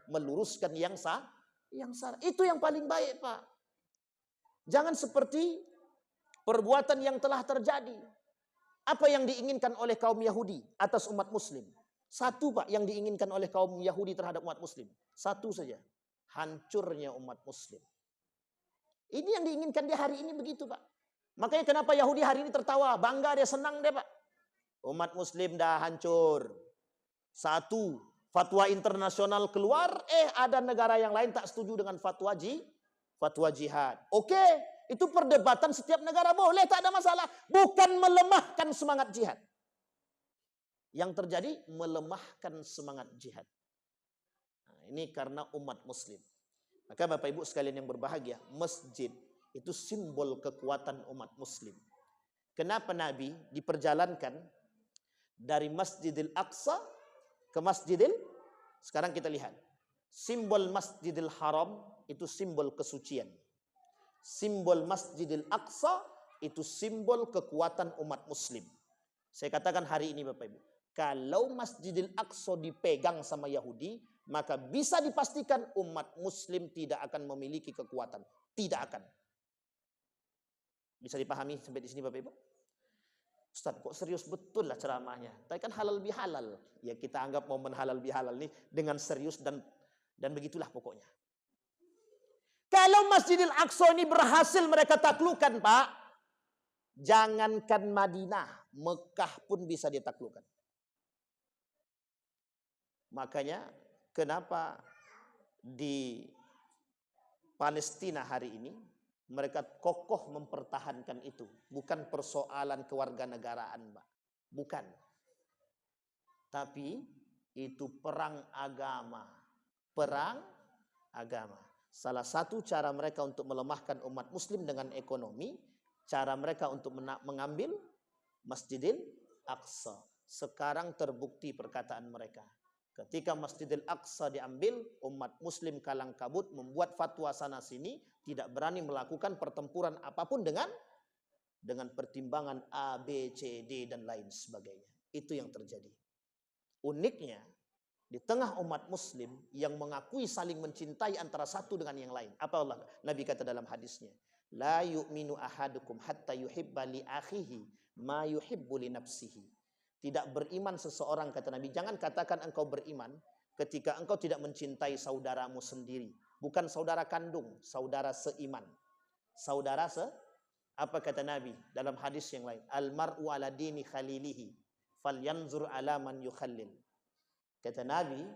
meluruskan yang salah. Itu yang paling baik Pak. Jangan seperti perbuatan yang telah terjadi. Apa yang diinginkan oleh kaum Yahudi atas umat muslim? Satu Pak yang diinginkan oleh kaum Yahudi terhadap umat muslim. Satu saja. Hancurnya umat muslim. Ini yang diinginkan dia hari ini begitu Pak. Makanya kenapa Yahudi hari ini tertawa. Bangga dia, senang dia Pak. Umat muslim dah hancur. Satu, fatwa internasional keluar. Ada negara yang lain tak setuju dengan fatwa jihad. Oke, itu perdebatan setiap negara boleh, tak ada masalah. Bukan melemahkan semangat jihad. Yang terjadi melemahkan semangat jihad. Nah, ini karena umat muslim. Maka Bapak Ibu sekalian yang berbahagia, masjid itu simbol kekuatan umat muslim. Kenapa Nabi diperjalankan dari Masjidil Aqsa ke sekarang kita lihat. Simbol Masjidil Haram itu simbol kesucian. Simbol Masjidil Aqsa itu simbol kekuatan umat muslim. Saya katakan hari ini Bapak Ibu, kalau Masjidil Aqsa dipegang sama Yahudi, maka bisa dipastikan umat muslim tidak akan memiliki kekuatan. Tidak akan. Bisa dipahami sampai di sini Bapak Ibu? Ustaz, kok serius betul lah ceramahnya. Tapi kan halal bihalal. Ya kita anggap momen halal bihalal ini dengan serius dan begitulah pokoknya. Kalau Masjidil Aqsa ini berhasil mereka taklukkan Pak, jangankan Madinah, Mekah pun bisa ditaklukkan. Makanya kenapa di Palestina hari ini mereka kokoh mempertahankan itu. Bukan persoalan kewarganegaraan, Mbak. Bukan. Tapi itu perang agama. Perang agama. Salah satu cara mereka untuk melemahkan umat muslim dengan ekonomi, cara mereka untuk mengambil Masjidil Aqsa. Sekarang terbukti perkataan mereka. Ketika Masjidil Aqsa diambil, umat muslim kalang kabut membuat fatwa sana sini, tidak berani melakukan pertempuran apapun dengan pertimbangan A, B, C, D dan lain sebagainya. Itu yang terjadi. Uniknya, di tengah umat muslim yang mengakui saling mencintai antara satu dengan yang lain. Apa Allah? Nabi kata dalam hadisnya, la yu'minu ahadukum hatta yuhibba li akhihi ma yuhibbu li nafsihi. Tidak beriman seseorang, kata Nabi, jangan katakan engkau beriman ketika engkau tidak mencintai saudaramu sendiri. Bukan saudara kandung, saudara seiman. Apa kata Nabi dalam hadis yang lain? Al mar'u ala dini khalilihi falyanzur ala man yukhallil. Kata Nabi,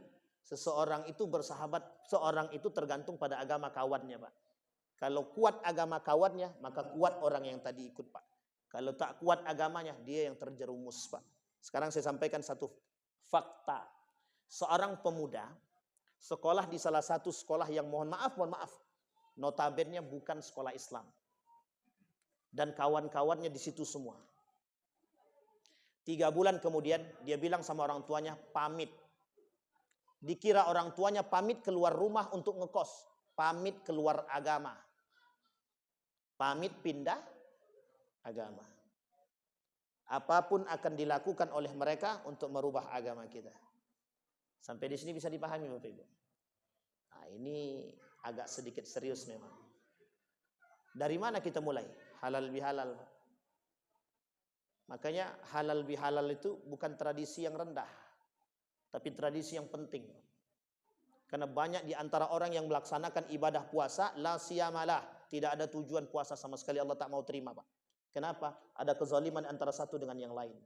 seseorang itu bersahabat, seorang itu tergantung pada agama kawannya, Pak. Kalau kuat agama kawannya, maka kuat orang yang tadi ikut, Pak. Kalau tak kuat agamanya, dia yang terjerumus, Pak. Sekarang saya sampaikan satu fakta. Seorang pemuda sekolah di salah satu sekolah yang mohon maaf, notabene bukan sekolah Islam. Dan kawan-kawannya di situ semua. 3 bulan kemudian dia bilang sama orang tuanya, pamit. Dikira orang tuanya pamit keluar rumah untuk ngekos, pamit keluar agama, pamit pindah agama. Apapun akan dilakukan oleh mereka untuk merubah agama kita. Sampai di sini bisa dipahami Bapak Ibu. Nah, ini agak sedikit serius memang. Dari mana kita mulai? Halal bihalal. Makanya halal bihalal itu bukan tradisi yang rendah, tapi tradisi yang penting. Karena banyak di antara orang yang melaksanakan ibadah puasa, la siyamalah, tidak ada tujuan puasa sama sekali, Allah tak mau terima, Pak. Kenapa? Ada kezaliman antara satu dengan yang lain.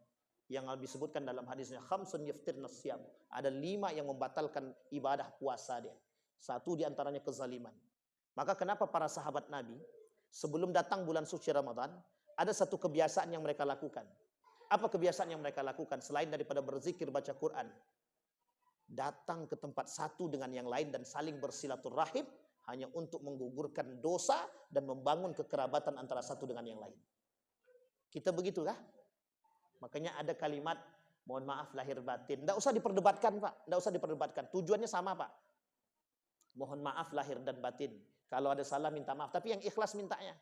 Yang disebutkan dalam hadisnya, khamsun yaftirna siyam. Ada 5 yang membatalkan ibadah puasa dia. Satu di antaranya kezaliman. Maka kenapa para sahabat Nabi, sebelum datang bulan suci Ramadan, ada satu kebiasaan yang mereka lakukan. Apa kebiasaan yang mereka lakukan? Selain daripada berzikir, baca Quran. Datang ke tempat satu dengan yang lain dan saling bersilaturahim hanya untuk menggugurkan dosa dan membangun kekerabatan antara satu dengan yang lain. Kita begitulah. Makanya ada kalimat, mohon maaf lahir batin. Tidak usah diperdebatkan, Pak. Tidak usah diperdebatkan. Tujuannya sama, Pak. Mohon maaf lahir dan batin. Kalau ada salah minta maaf. Tapi yang ikhlas mintanya.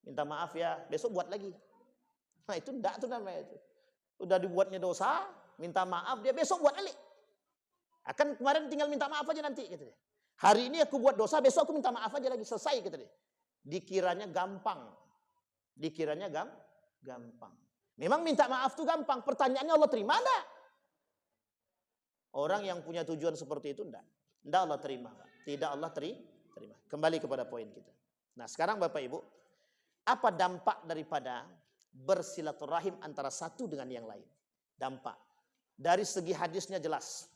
Minta maaf ya, besok buat lagi. Nah itu enggak tuh namanya itu. Udah dibuatnya dosa, minta maaf, dia besok buat lagi. Akan kemarin tinggal minta maaf aja nanti gitu deh. Hari ini aku buat dosa, besok aku minta maaf aja lagi, selesai gitu deh. Dikiranya gampang. Dikiranya gampang. Memang minta maaf tuh gampang. Pertanyaannya Allah terima enggak? Orang yang punya tujuan seperti itu enggak. Enggak Allah terima. Tidak Allah terima. Kembali kepada poin kita. Nah, sekarang Bapak Ibu, apa dampak daripada bersilaturahim antara satu dengan yang lain? Dampak. Dari segi hadisnya jelas.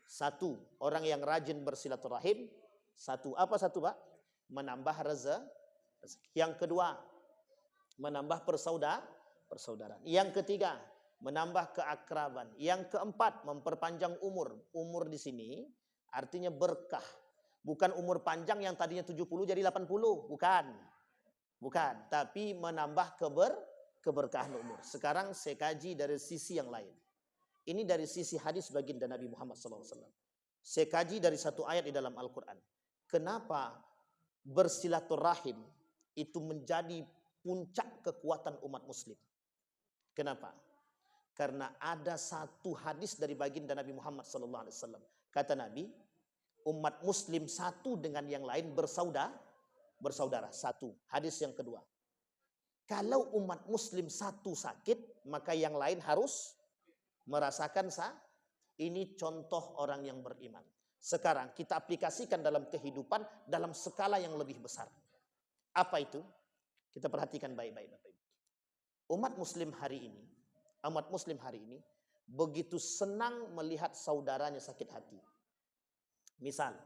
Satu, orang yang rajin bersilaturahim. Satu, apa satu Pak? Menambah rezeki. Yang kedua, menambah persaudaraan. Yang ketiga, menambah keakraban. Yang keempat, memperpanjang umur. Umur di sini artinya berkah. Bukan umur panjang yang tadinya 70 jadi 80. Bukan, tapi menambah keberkahan umur. Sekarang saya kaji dari sisi yang lain. Ini dari sisi hadis baginda Nabi Muhammad SAW. Saya kaji dari satu ayat di dalam Al-Quran. Kenapa bersilaturahim itu menjadi puncak kekuatan umat muslim? Kenapa? Karena ada satu hadis dari baginda Nabi Muhammad SAW. Kata Nabi, umat muslim satu dengan yang lain bersaudara. Satu. Hadis yang kedua. Kalau umat muslim satu sakit, maka yang lain harus merasakan ini contoh orang yang beriman. Sekarang kita aplikasikan dalam kehidupan dalam skala yang lebih besar. Apa itu? Kita perhatikan baik-baik Bapak Ibu. Umat muslim hari ini begitu senang melihat saudaranya sakit hati. Misal,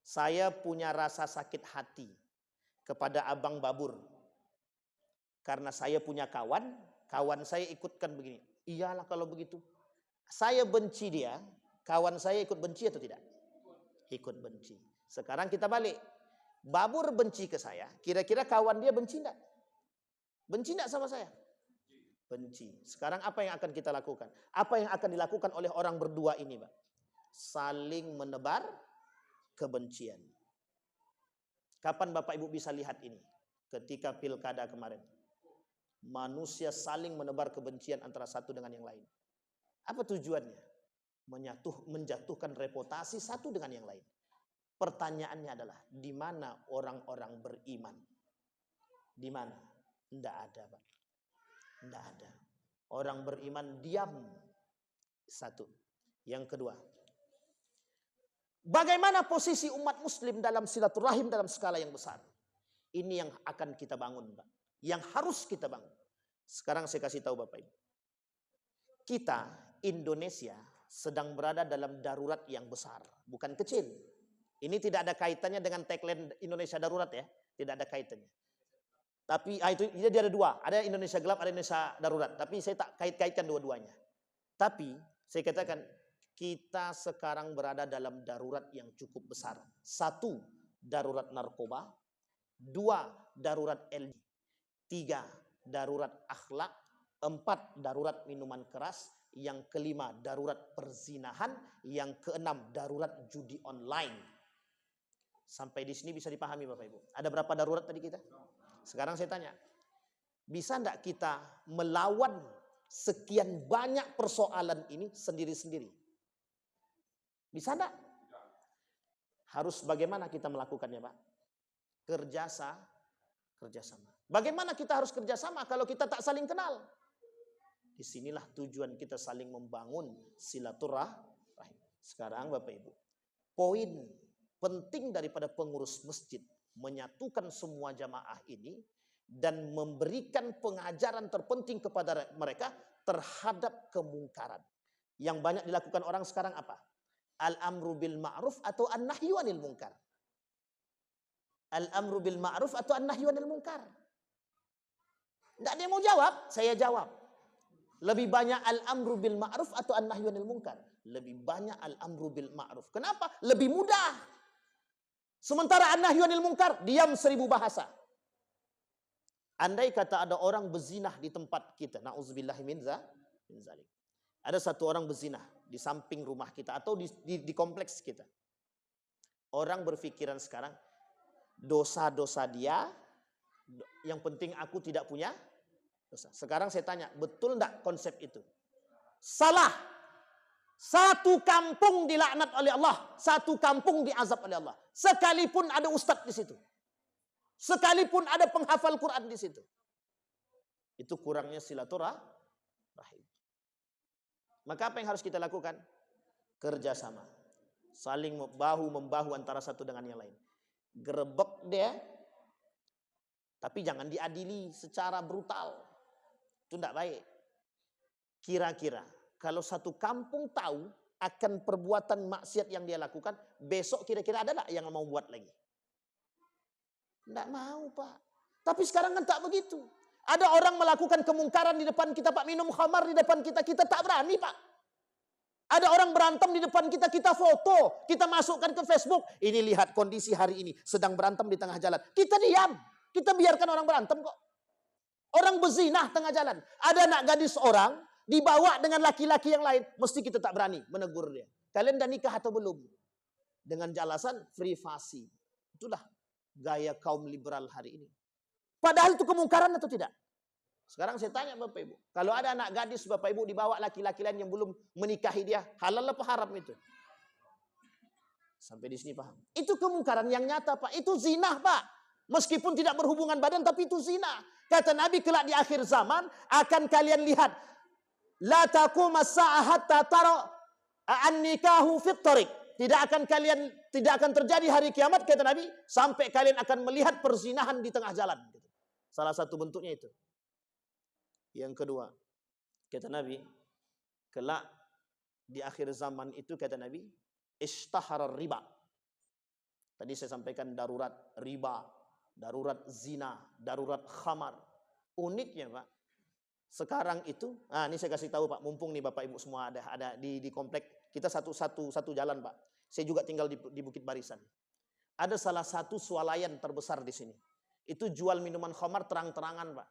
saya punya rasa sakit hati kepada Abang Babur. Karena saya punya kawan saya ikutkan begini. Iyalah kalau begitu. Saya benci dia, kawan saya ikut benci atau tidak? Ikut benci. Sekarang kita balik. Babur benci ke saya, kira-kira kawan dia benci enggak? Benci enggak sama saya? Benci. Sekarang apa yang akan kita lakukan? Apa yang akan dilakukan oleh orang berdua ini, Pak? Saling menebar kebencian. Kapan Bapak Ibu bisa lihat ini? Ketika pilkada kemarin. Manusia saling menebar kebencian antara satu dengan yang lain. Apa tujuannya? Menjatuhkan reputasi satu dengan yang lain. Pertanyaannya adalah, di mana orang-orang beriman? Di mana? Tidak ada, Pak. Tidak ada. Orang beriman diam. Satu. Yang kedua, bagaimana posisi umat muslim dalam silaturahim dalam skala yang besar? Ini yang akan kita bangun, Pak. Yang harus kita bangun. Sekarang saya kasih tahu Bapak Ibu. Kita, Indonesia, sedang berada dalam darurat yang besar. Bukan kecil. Ini tidak ada kaitannya dengan tagline Indonesia darurat ya. Tidak ada kaitannya. Tapi itu dia ada dua. Ada Indonesia gelap, ada Indonesia darurat. Tapi saya tak kait-kaitkan dua-duanya. Tapi saya katakan, kita sekarang berada dalam darurat yang cukup besar. Satu, darurat narkoba. Dua, darurat LG. Tiga, darurat akhlak. Empat, darurat minuman keras. Yang kelima, darurat perzinahan. Yang keenam, darurat judi online. Sampai di sini bisa dipahami Bapak Ibu. Ada berapa darurat tadi kita? Sekarang saya tanya, bisa enggak kita melawan sekian banyak persoalan ini sendiri-sendiri? Bisa enggak? Harus bagaimana kita melakukannya, Pak? Kerjasama. Bagaimana kita harus kerjasama kalau kita tak saling kenal? Disinilah tujuan kita saling membangun silaturahim. Sekarang Bapak Ibu, poin penting daripada pengurus masjid menyatukan semua jamaah ini dan memberikan pengajaran terpenting kepada mereka terhadap kemungkaran. Yang banyak dilakukan orang sekarang apa? Al-amru bil ma'ruf atau an-nahyu 'anil munkar. Al-amru bil ma'ruf atau an-nahyu 'anil munkar. Enggak ada yang mau jawab, saya jawab. Lebih banyak al-amru bil ma'ruf atau an-nahyu 'anil munkar? Lebih banyak al-amru bil ma'ruf. Kenapa? Lebih mudah. Sementara an-nahyu 'anil munkar, diam 1000 bahasa. Andai kata ada orang berzinah di tempat kita, na'udzubillahi min zalik. Ada satu orang berzinah di samping rumah kita atau di kompleks kita. Orang berpikiran sekarang, dosa-dosa dia, yang penting aku tidak punya dosa. Sekarang saya tanya, betul enggak konsep itu? Salah. Satu kampung dilaknat oleh Allah, satu kampung diazab oleh Allah. Sekalipun ada ustadz di situ. Sekalipun ada penghafal Quran di situ. Itu kurangnya silaturahim. Maka apa yang harus kita lakukan? Kerjasama. Saling bahu-membahu antara satu dengan yang lain. Gerebek dia, tapi jangan diadili secara brutal. Itu tidak baik. Kira-kira kalau satu kampung tahu akan perbuatan maksiat yang dia lakukan, besok kira-kira ada tak yang mau buat lagi? Tidak mau, Pak. Tapi sekarang kan tak begitu. Ada orang melakukan kemungkaran di depan kita, Pak. Minum khamar di depan kita, kita tak berani, Pak. Ada orang berantem di depan kita, kita foto. Kita masukkan ke Facebook. Ini lihat kondisi hari ini, sedang berantem di tengah jalan. Kita diam. Kita biarkan orang berantem kok. Orang berzinah tengah jalan. Ada anak gadis orang, dibawa dengan laki-laki yang lain, mesti kita tak berani menegur dia. Kalian dah nikah atau belum? Dengan alasan privasi. Itulah gaya kaum liberal hari ini. Padahal itu kemungkaran atau tidak? Sekarang saya tanya Bapak Ibu, kalau ada anak gadis Bapak Ibu dibawa laki-laki lain yang belum menikahi dia, halal apa haram itu? Sampai di sini paham? Itu kemungkaran yang nyata, Pak. Itu zina, Pak. Meskipun tidak berhubungan badan, tapi itu zina. Kata Nabi, kelak di akhir zaman akan kalian lihat, la taqum as-sa'ah hatta tara an-nikahu fit tariq. Tidak akan terjadi hari kiamat kata Nabi sampai kalian akan melihat perzinahan di tengah jalan. Salah satu bentuknya itu. Yang kedua, kata Nabi, kelak di akhir zaman itu kata Nabi, ishtahara riba. Tadi saya sampaikan darurat riba, darurat zina, darurat khamar. Uniknya, Pak, sekarang itu, ini saya kasih tahu Pak, mumpung nih Bapak Ibu semua ada di komplek kita satu jalan Pak. Saya juga tinggal di Bukit Barisan. ada salah satu swalayan terbesar di sini. Itu jual minuman khamar terang-terangan, Pak.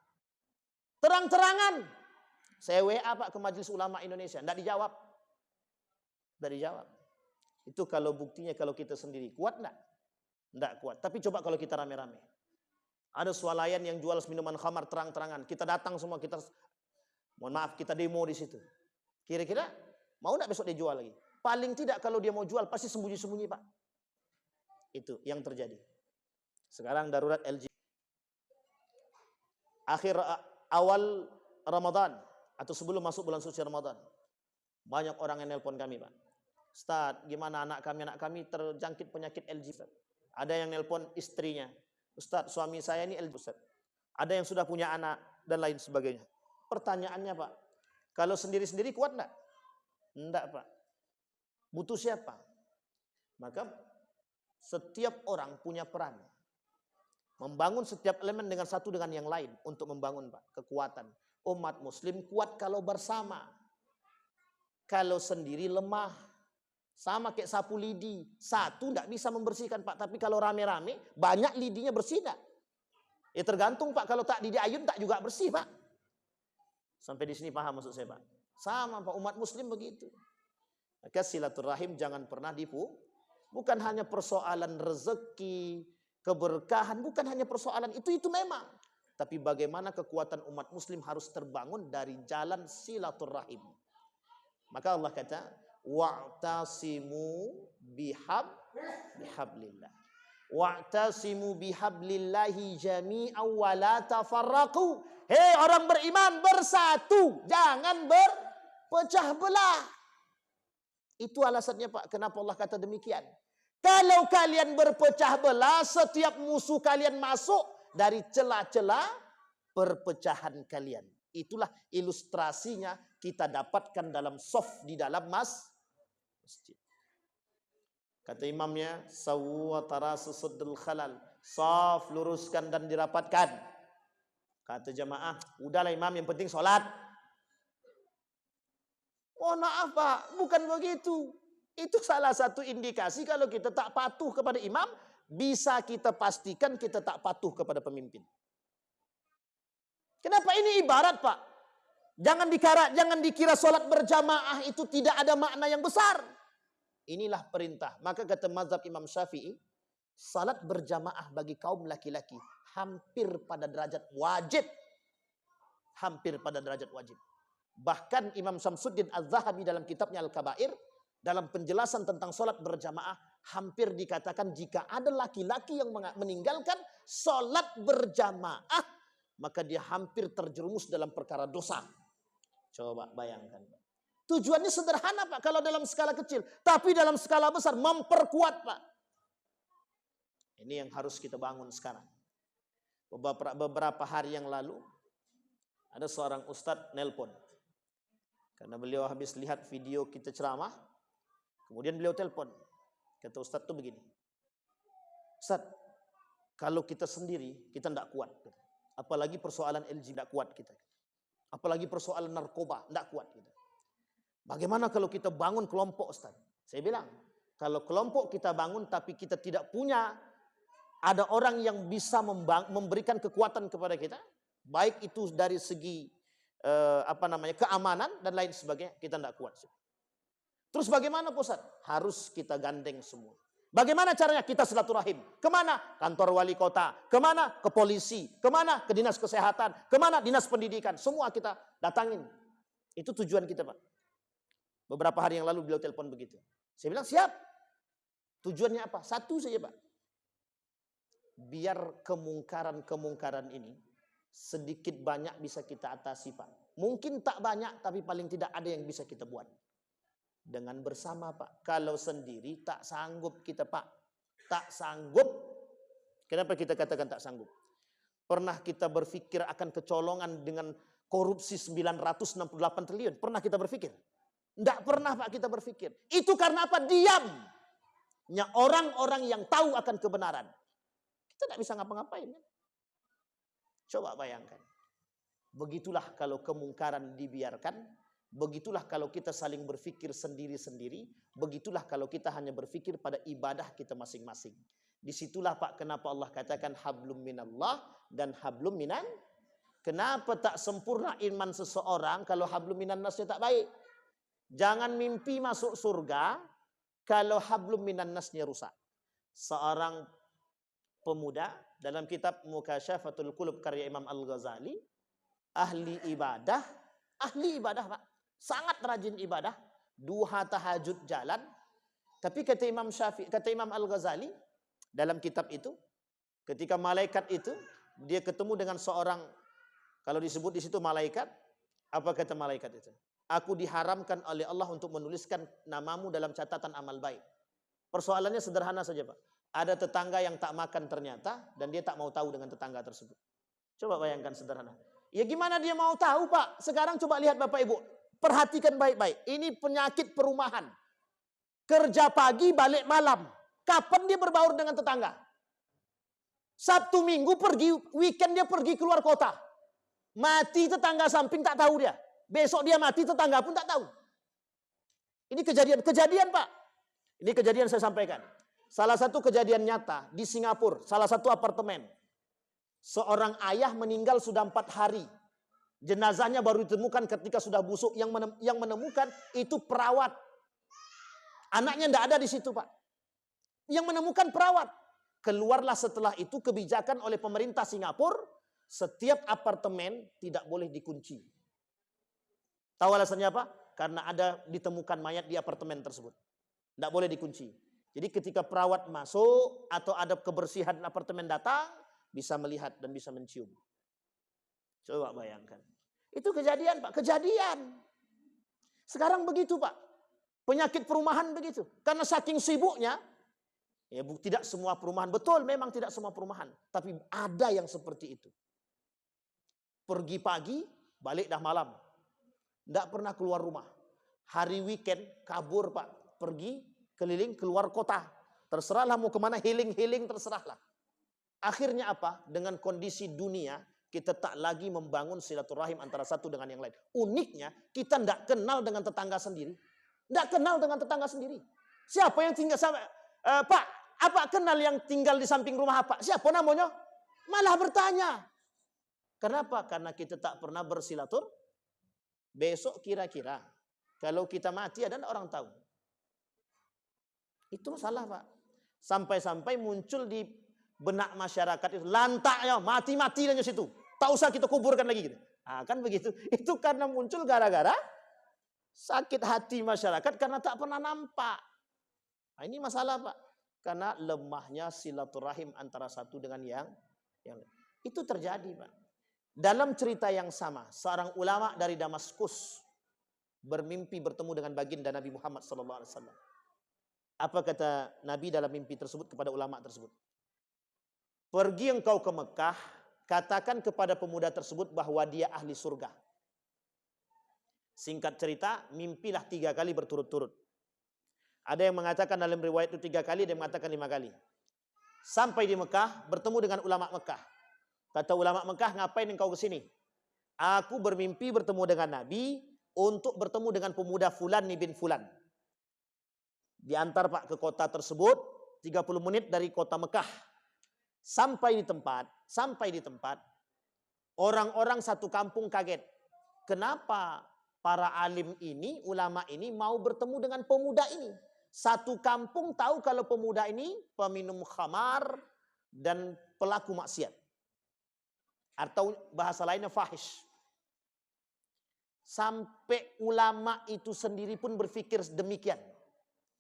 Terang-terangan. Saya WA, Pak, ke Majelis Ulama Indonesia. Tidak dijawab. Tidak dijawab. Itu kalau buktinya kalau kita sendiri. Kuat enggak? Tidak kuat. Tapi coba kalau kita rame-rame. Ada swalayan yang jual minuman khamar terang-terangan. Kita datang semua, mohon maaf, kita demo di situ. Kira-kira mau enggak besok dia jual lagi? Paling tidak kalau dia mau jual pasti sembunyi-sembunyi, Pak. Itu yang terjadi. Sekarang darurat LG. Awal Ramadan atau sebelum masuk bulan suci Ramadan, banyak orang yang nelpon kami, Pak. Ustaz, gimana anak kami terjangkit penyakit LG, Ustaz. Ada yang nelpon istrinya. Ustaz, suami saya ini LG, Ustaz. Ada yang sudah punya anak dan lain sebagainya. Pertanyaannya, Pak, kalau sendiri-sendiri kuat enggak? Enggak, Pak. Butuh siapa? Maka setiap orang punya peran. Membangun setiap elemen dengan satu dengan yang lain untuk membangun, Pak, kekuatan. Umat muslim kuat kalau bersama. Kalau sendiri lemah. Sama kayak sapu lidi. Satu tidak bisa membersihkan, Pak. Tapi kalau rame-rame, banyak lidinya bersih tak? Ya tergantung, Pak. Kalau tak Didi Ayun tak juga bersih, Pak. Sampai di sini paham maksud saya, Pak? Sama, Pak. Umat muslim begitu. Maka silaturahim jangan pernah bukan hanya persoalan rezeki, keberkahan, bukan hanya persoalan itu memang. Tapi bagaimana kekuatan umat muslim harus terbangun dari jalan silaturahim. Maka Allah kata, wa'tasimu bihablillah. Wa'tasimu bihablillahi jami'an wa la tafarraqu. Hei orang beriman, bersatu, jangan berpecah belah. Itu alasannya, Pak, kenapa Allah kata demikian. Kalau kalian berpecah belah, setiap musuh kalian masuk dari celah-celah perpecahan kalian. Itulah ilustrasinya kita dapatkan dalam shaf di dalam masjid. Kata imamnya, sawu wa tarasu suddul khalal. Shaf, luruskan dan dirapatkan. Kata jamaah, udahlah imam, yang penting sholat. Oh maaf, Pak, bukan begitu. Itu salah satu indikasi kalau kita tak patuh kepada imam, bisa kita pastikan kita tak patuh kepada pemimpin. Kenapa ini ibarat, Pak? Jangan dikira sholat berjamaah itu tidak ada makna yang besar. Inilah perintah. Maka kata mazhab Imam Syafi'i, salat berjamaah bagi kaum laki-laki hampir pada derajat wajib. Hampir pada derajat wajib. Bahkan Imam Syamsuddin Az-Zahabi dalam kitabnya Al-Kabair, dalam penjelasan tentang sholat berjamaah, hampir dikatakan jika ada laki-laki yang meninggalkan sholat berjamaah, maka dia hampir terjerumus dalam perkara dosa. Coba bayangkan. Tujuannya sederhana, Pak, kalau dalam skala kecil. Tapi dalam skala besar, memperkuat, Pak. Ini yang harus kita bangun sekarang. Beberapa hari yang lalu, ada seorang ustadz nelpon. Karena beliau habis lihat video kita ceramah, kemudian beliau telepon. Kata ustadz tuh begini, Ustadz, kalau kita sendiri, kita tidak kuat. Apalagi persoalan LG tidak kuat kita. Apalagi persoalan narkoba tidak kuat kita. Bagaimana kalau kita bangun kelompok, Ustadz? Saya bilang, kalau kelompok kita bangun tapi kita tidak punya, ada orang yang bisa memberikan kekuatan kepada kita, baik itu dari segi keamanan dan lain sebagainya, kita tidak kuat. Terus bagaimana, Ustaz? Harus kita gandeng semua. Bagaimana caranya? Kita silaturahim. Kemana? Kantor wali kota. Kemana? Ke polisi. Kemana? Ke dinas kesehatan. Kemana? Dinas pendidikan. Semua kita datangin. Itu tujuan kita, Pak. Beberapa hari yang lalu beliau telepon begitu. Saya bilang, siap. Tujuannya apa? Satu saja, Pak. Biar kemungkaran-kemungkaran ini sedikit banyak bisa kita atasi, Pak. Mungkin tak banyak, tapi paling tidak ada yang bisa kita buat. Dengan bersama, Pak. Kalau sendiri tak sanggup kita, Pak. Tak sanggup. Kenapa kita katakan tak sanggup? Pernah kita berpikir akan kecolongan dengan korupsi 968 triliun? Pernah kita berpikir? Tidak pernah, Pak, kita berpikir. Itu karena apa? Diamnya orang-orang yang tahu akan kebenaran. Kita tidak bisa ngapa-ngapain. Coba bayangkan. Begitulah kalau kemungkaran dibiarkan, Begitulah kalau kita saling berpikir sendiri-sendiri, begitulah kalau kita hanya berpikir pada ibadah kita masing-masing. Disitulah Pak kenapa Allah katakan hablum minallah dan hablum minan. Kenapa tak sempurna iman seseorang kalau hablum minan nasnya tak baik? Jangan mimpi masuk surga kalau hablum minan nasnya rusak. Seorang pemuda dalam kitab Mukasyafatul Qulub karya Imam Al-Ghazali, ahli ibadah Pak, sangat rajin ibadah, duha tahajud jalan. Tapi kata Imam Al-Ghazali dalam kitab itu, ketika malaikat itu dia ketemu dengan seorang, kalau disebut di situ malaikat, apa kata malaikat itu? Aku diharamkan oleh Allah untuk menuliskan namamu dalam catatan amal baik. Persoalannya sederhana saja Pak. Ada tetangga yang tak makan ternyata, dan dia tak mau tahu dengan tetangga tersebut. Coba bayangkan sederhana. Ya gimana dia mau tahu Pak? Sekarang coba lihat Bapak Ibu. Perhatikan baik-baik. Ini penyakit perumahan. Kerja pagi, balik malam. Kapan dia berbaur dengan tetangga? Sabtu Minggu pergi, weekend dia pergi keluar kota. Mati tetangga samping tak tahu dia. Besok dia mati tetangga pun tak tahu. Ini kejadian Pak. Ini kejadian saya sampaikan. Salah satu kejadian nyata di Singapura, salah satu apartemen. Seorang ayah meninggal sudah 4 hari. Jenazahnya baru ditemukan ketika sudah busuk. Yang menemukan itu perawat. Anaknya tidak ada di situ Pak. Yang menemukan perawat. Keluarlah setelah itu kebijakan oleh pemerintah Singapura, setiap apartemen tidak boleh dikunci. Tahu alasannya apa? Karena ada ditemukan mayat di apartemen tersebut. Tidak boleh dikunci. Jadi ketika perawat masuk atau ada kebersihan apartemen datang, bisa melihat dan bisa mencium. Coba bayangkan. Itu kejadian Pak, kejadian. Sekarang begitu Pak. Penyakit perumahan begitu. Karena saking sibuknya, ya tidak semua perumahan, betul memang tidak semua perumahan. Tapi ada yang seperti itu. Pergi pagi, balik dah malam. Tidak pernah keluar rumah. Hari weekend, kabur Pak. Pergi, keliling, keluar kota. Terserahlah mau kemana, healing, terserahlah. Akhirnya apa? Dengan kondisi dunia, kita tak lagi membangun silaturahim antara satu dengan yang lain. Uniknya, kita tidak kenal dengan tetangga sendiri. Tidak kenal dengan tetangga sendiri. Siapa yang tinggal sama Pak, apa kenal yang tinggal di samping rumah apa? Siapa namanya? Malah bertanya. Kenapa? Karena kita tak pernah bersilatur. Besok kira-kira kalau kita mati ada orang tahu. Itu masalah Pak. Sampai-sampai muncul di benak masyarakat itu lantaknya mati-mati dan situ. Tak usah kita kuburkan lagi gitu. Nah, kan begitu. Itu karena muncul gara-gara sakit hati masyarakat karena tak pernah nampak. Nah, ini masalah Pak. Karena lemahnya silaturahim antara satu dengan yang lain. Itu terjadi Pak. Dalam cerita yang sama, seorang ulama dari Damaskus bermimpi bertemu dengan baginda Nabi Muhammad SAW. Apa kata Nabi dalam mimpi tersebut kepada ulama tersebut? Pergi engkau ke Mekah, katakan kepada pemuda tersebut bahwa dia ahli surga. Singkat cerita, mimpilah 3 kali berturut-turut. Ada yang mengatakan dalam riwayat itu 3 kali, ada yang mengatakan 5 kali. Sampai di Mekah, bertemu dengan ulama Mekah. Kata ulama Mekah, ngapain engkau ke sini? Aku bermimpi bertemu dengan Nabi untuk bertemu dengan pemuda Fulan bin Fulan. Diantar Pak ke kota tersebut, 30 menit dari kota Mekah. Sampai di tempat, orang-orang satu kampung kaget. Kenapa para alim ini, ulama ini mau bertemu dengan pemuda ini? Satu kampung tahu kalau pemuda ini peminum khamar dan pelaku maksiat. Atau bahasa lainnya fahish. Sampai ulama itu sendiri pun berpikir demikian.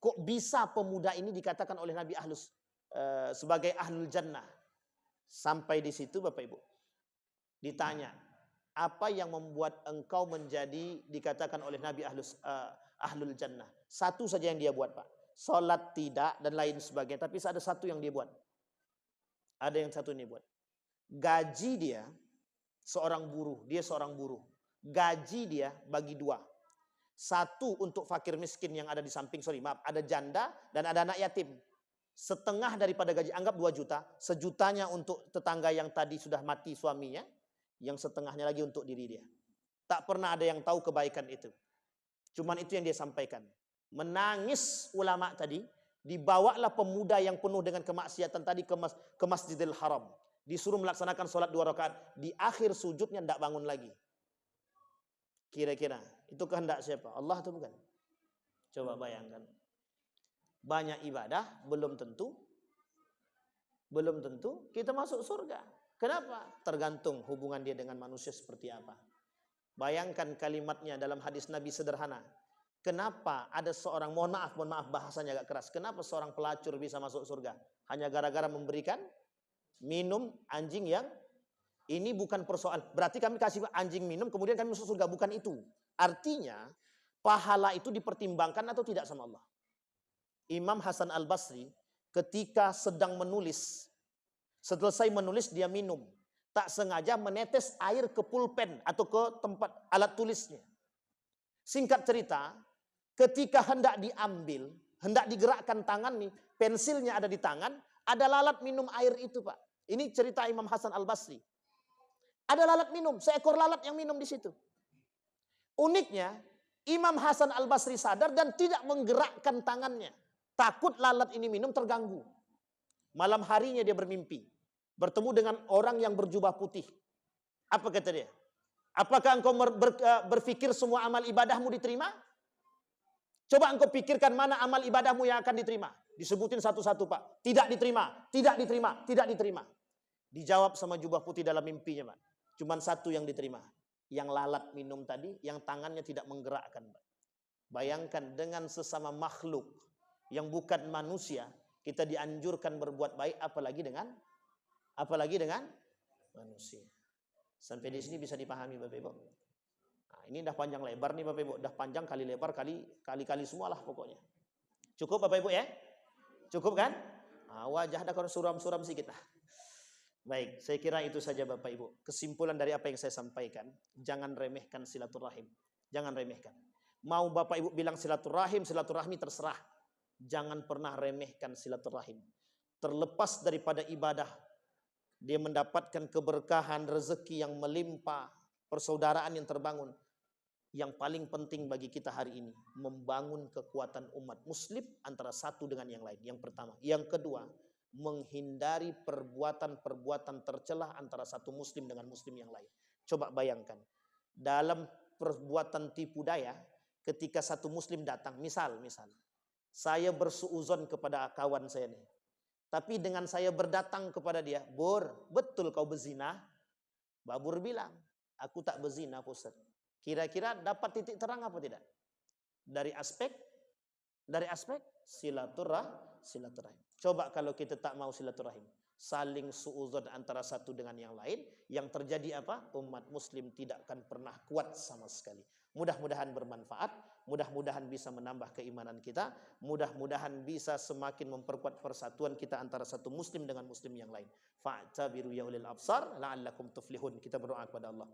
Kok bisa pemuda ini dikatakan oleh Nabi sebagai ahlul jannah? Sampai di situ Bapak Ibu. Ditanya, apa yang membuat engkau menjadi dikatakan oleh Nabi ahlul jannah? Satu saja yang dia buat Pak. Salat tidak dan lain sebagainya. Tapi ada satu yang dia buat. Ada yang satu ini buat. Gaji dia seorang buruh. Dia seorang buruh. Gaji dia bagi 2. Satu untuk fakir miskin yang ada di samping, ada janda dan ada anak yatim. Setengah daripada gaji, anggap 2 juta. Sejutanya untuk tetangga yang tadi sudah mati suaminya. Yang setengahnya lagi untuk diri dia. Tak pernah ada yang tahu kebaikan itu. Cuman itu yang dia sampaikan. Menangis ulama tadi, dibawalah pemuda yang penuh dengan kemaksiatan tadi ke Masjidil Haram. Disuruh melaksanakan sholat 2 rakaat. Di akhir sujudnya tidak bangun lagi. Kira-kira itu kehendak siapa? Allah atau bukan? Coba bayangkan. Banyak ibadah belum tentu kita masuk surga. Kenapa? Tergantung hubungan dia dengan manusia seperti apa. Bayangkan kalimatnya dalam hadis Nabi sederhana. Kenapa ada seorang, mohon maaf bahasanya agak keras. Kenapa seorang pelacur bisa masuk surga? Hanya gara-gara memberikan minum anjing yang ini bukan persoalan. Berarti kami kasih anjing minum kemudian kami masuk surga. Bukan itu. Artinya pahala itu dipertimbangkan atau tidak sama Allah. Imam Hasan Al-Basri ketika sedang menulis, selesai menulis dia minum. Tak sengaja menetes air ke pulpen atau ke tempat alat tulisnya. Singkat cerita, ketika hendak diambil, hendak digerakkan tangan nih, pensilnya ada di tangan, ada lalat minum air itu, Pak. Ini cerita Imam Hasan Al-Basri. Ada lalat minum, seekor lalat yang minum di situ. Uniknya, Imam Hasan Al-Basri sadar dan tidak menggerakkan tangannya. Takut lalat ini minum terganggu. Malam harinya dia bermimpi. Bertemu dengan orang yang berjubah putih. Apa kata dia? Apakah engkau berpikir semua amal ibadahmu diterima? Coba engkau pikirkan mana amal ibadahmu yang akan diterima. Disebutin satu-satu, Pak. Tidak diterima, tidak diterima, tidak diterima. Dijawab sama jubah putih dalam mimpinya, Pak. Cuman satu yang diterima. Yang lalat minum tadi, yang tangannya tidak menggerakkan, Pak. Bayangkan dengan sesama makhluk yang bukan manusia, kita dianjurkan berbuat baik, apalagi dengan manusia. Sampai di sini bisa dipahami, Bapak Ibu. Nah, ini dah panjang lebar nih, Bapak Ibu. Dah panjang kali lebar kali semualah pokoknya. Cukup, Bapak Ibu ya? Cukup kan? Nah, wajah dah kalau suram-suram sedikit lah. Baik, saya kira itu saja Bapak Ibu. Kesimpulan dari apa yang saya sampaikan, jangan remehkan silaturahim. Jangan remehkan. Mau Bapak Ibu bilang silaturahmi terserah. Jangan pernah remehkan silaturahim. Terlepas daripada ibadah, dia mendapatkan keberkahan, rezeki yang melimpah, persaudaraan yang terbangun. Yang paling penting bagi kita hari ini, membangun kekuatan umat muslim antara satu dengan yang lain. Yang pertama. Yang kedua, menghindari perbuatan-perbuatan tercelah antara satu muslim dengan muslim yang lain. Coba bayangkan, dalam perbuatan tipu daya, ketika satu muslim datang, misal, saya bersuuzon kepada kawan saya nih. Tapi dengan saya berdatang kepada dia, Bur, betul kau berzina? Babur bilang, aku tak berzina, Ustaz. Kira-kira dapat titik terang apa tidak? Dari aspek silaturahim. Coba kalau kita tak mau silaturahim, saling suuzon antara satu dengan yang lain, yang terjadi apa? Umat muslim tidak akan pernah kuat sama sekali. Mudah-mudahan bermanfaat, mudah-mudahan bisa menambah keimanan kita, mudah-mudahan bisa semakin memperkuat persatuan kita antara satu muslim dengan muslim yang lain. Fa'tabiru ya ulil absar la'allakum tuflihun. Kita berdoa kepada Allah.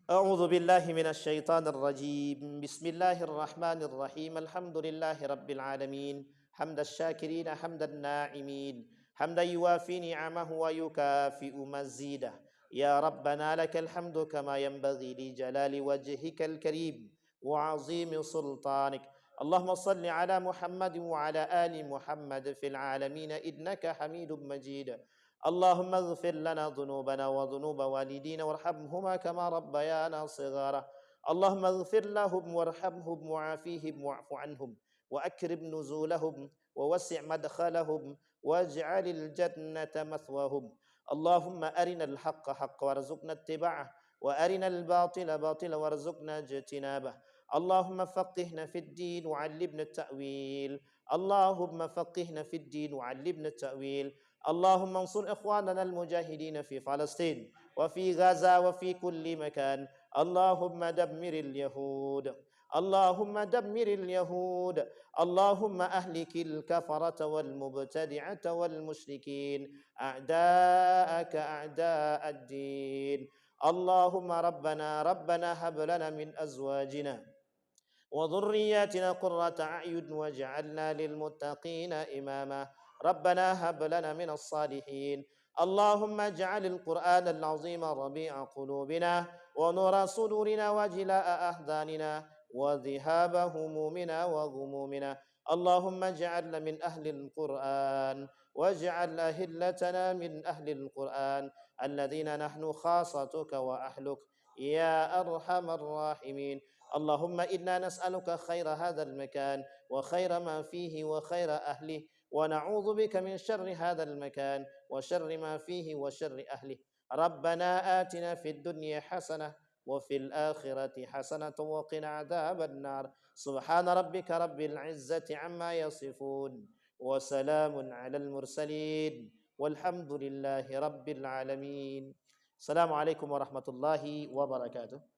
A'udzu billahi minasy syaithanir rajim. Bismillahirrahmanirrahim. Alhamdulillahi rabbil alamin. Hamdasy syakirin, hamdan na'imin. Hamdan yuwafi ni'amahu wa yukafi'u mazidah. Ya Rabbana lakal hamdu kama yanbaghi li jalali wajhikal karim wa 'azimi sultanik. Allahumma salli ala Muhammad wa ala ali Muhammad fil alamin innaka Hamidum Majid. Allahumma ighfir lana dhunubana wa dhunuba walidina warhamhuma kama rabbayana shighara. Allahumma ighfir lahum warhamhum wa'afihim wa'fu anhum wa akrim nuzulahum wa wasi' madkhalahum waj'alil jannata mathwahum. Allahumma arinal haqqa haqqa warzuqna ittiba'ah wa arinal batila batila warzuqna ijtinabah. Allahumma faqihna fid din wa 'allimna at-ta'wil. Allahumma faqihna fid din wa 'allimna at-ta'wil. Allahumma ansur ikhwanana al-mujahidin fi Palestin wa fi Gaza wa fi kulli makan. Allahumma dammiril yahud. Allahumma dammiril yahud. Allahumma ahlikil kafarata wal mubtadi'ata wal musyrikin. A'da'aka a'da'ad din. Allahumma rabbana hab lana min azwajina wa dhurriyyatina qurrata a'yun waj'alna lil muttaqina imama. ربنا هب لنا من الصالحين. اللهم اجعل القرآن العظيم ربيع قلوبنا ونور صدورنا وجلاء أحزاننا وذهاب همومنا وغمومنا. اللهم اجعلنا من أهل القرآن، واجعل أهلتنا من أهل القرآن الذين نحن خاصتك وأهلك يا أرحم الراحمين. اللهم إنا نسألك خير هذا المكان وخير ما فيه وخير أهله، ونعوذ بك من شر هذا المكان وشر ما فيه وشر أهله. ربنا آتنا في الدنيا حسنة وفي الآخرة حسنة وقنا عذاب النار. سبحان ربك رب العزة عما يصفون، وسلام على المرسلين، والحمد لله رب العالمين. السلام عليكم ورحمة الله وبركاته.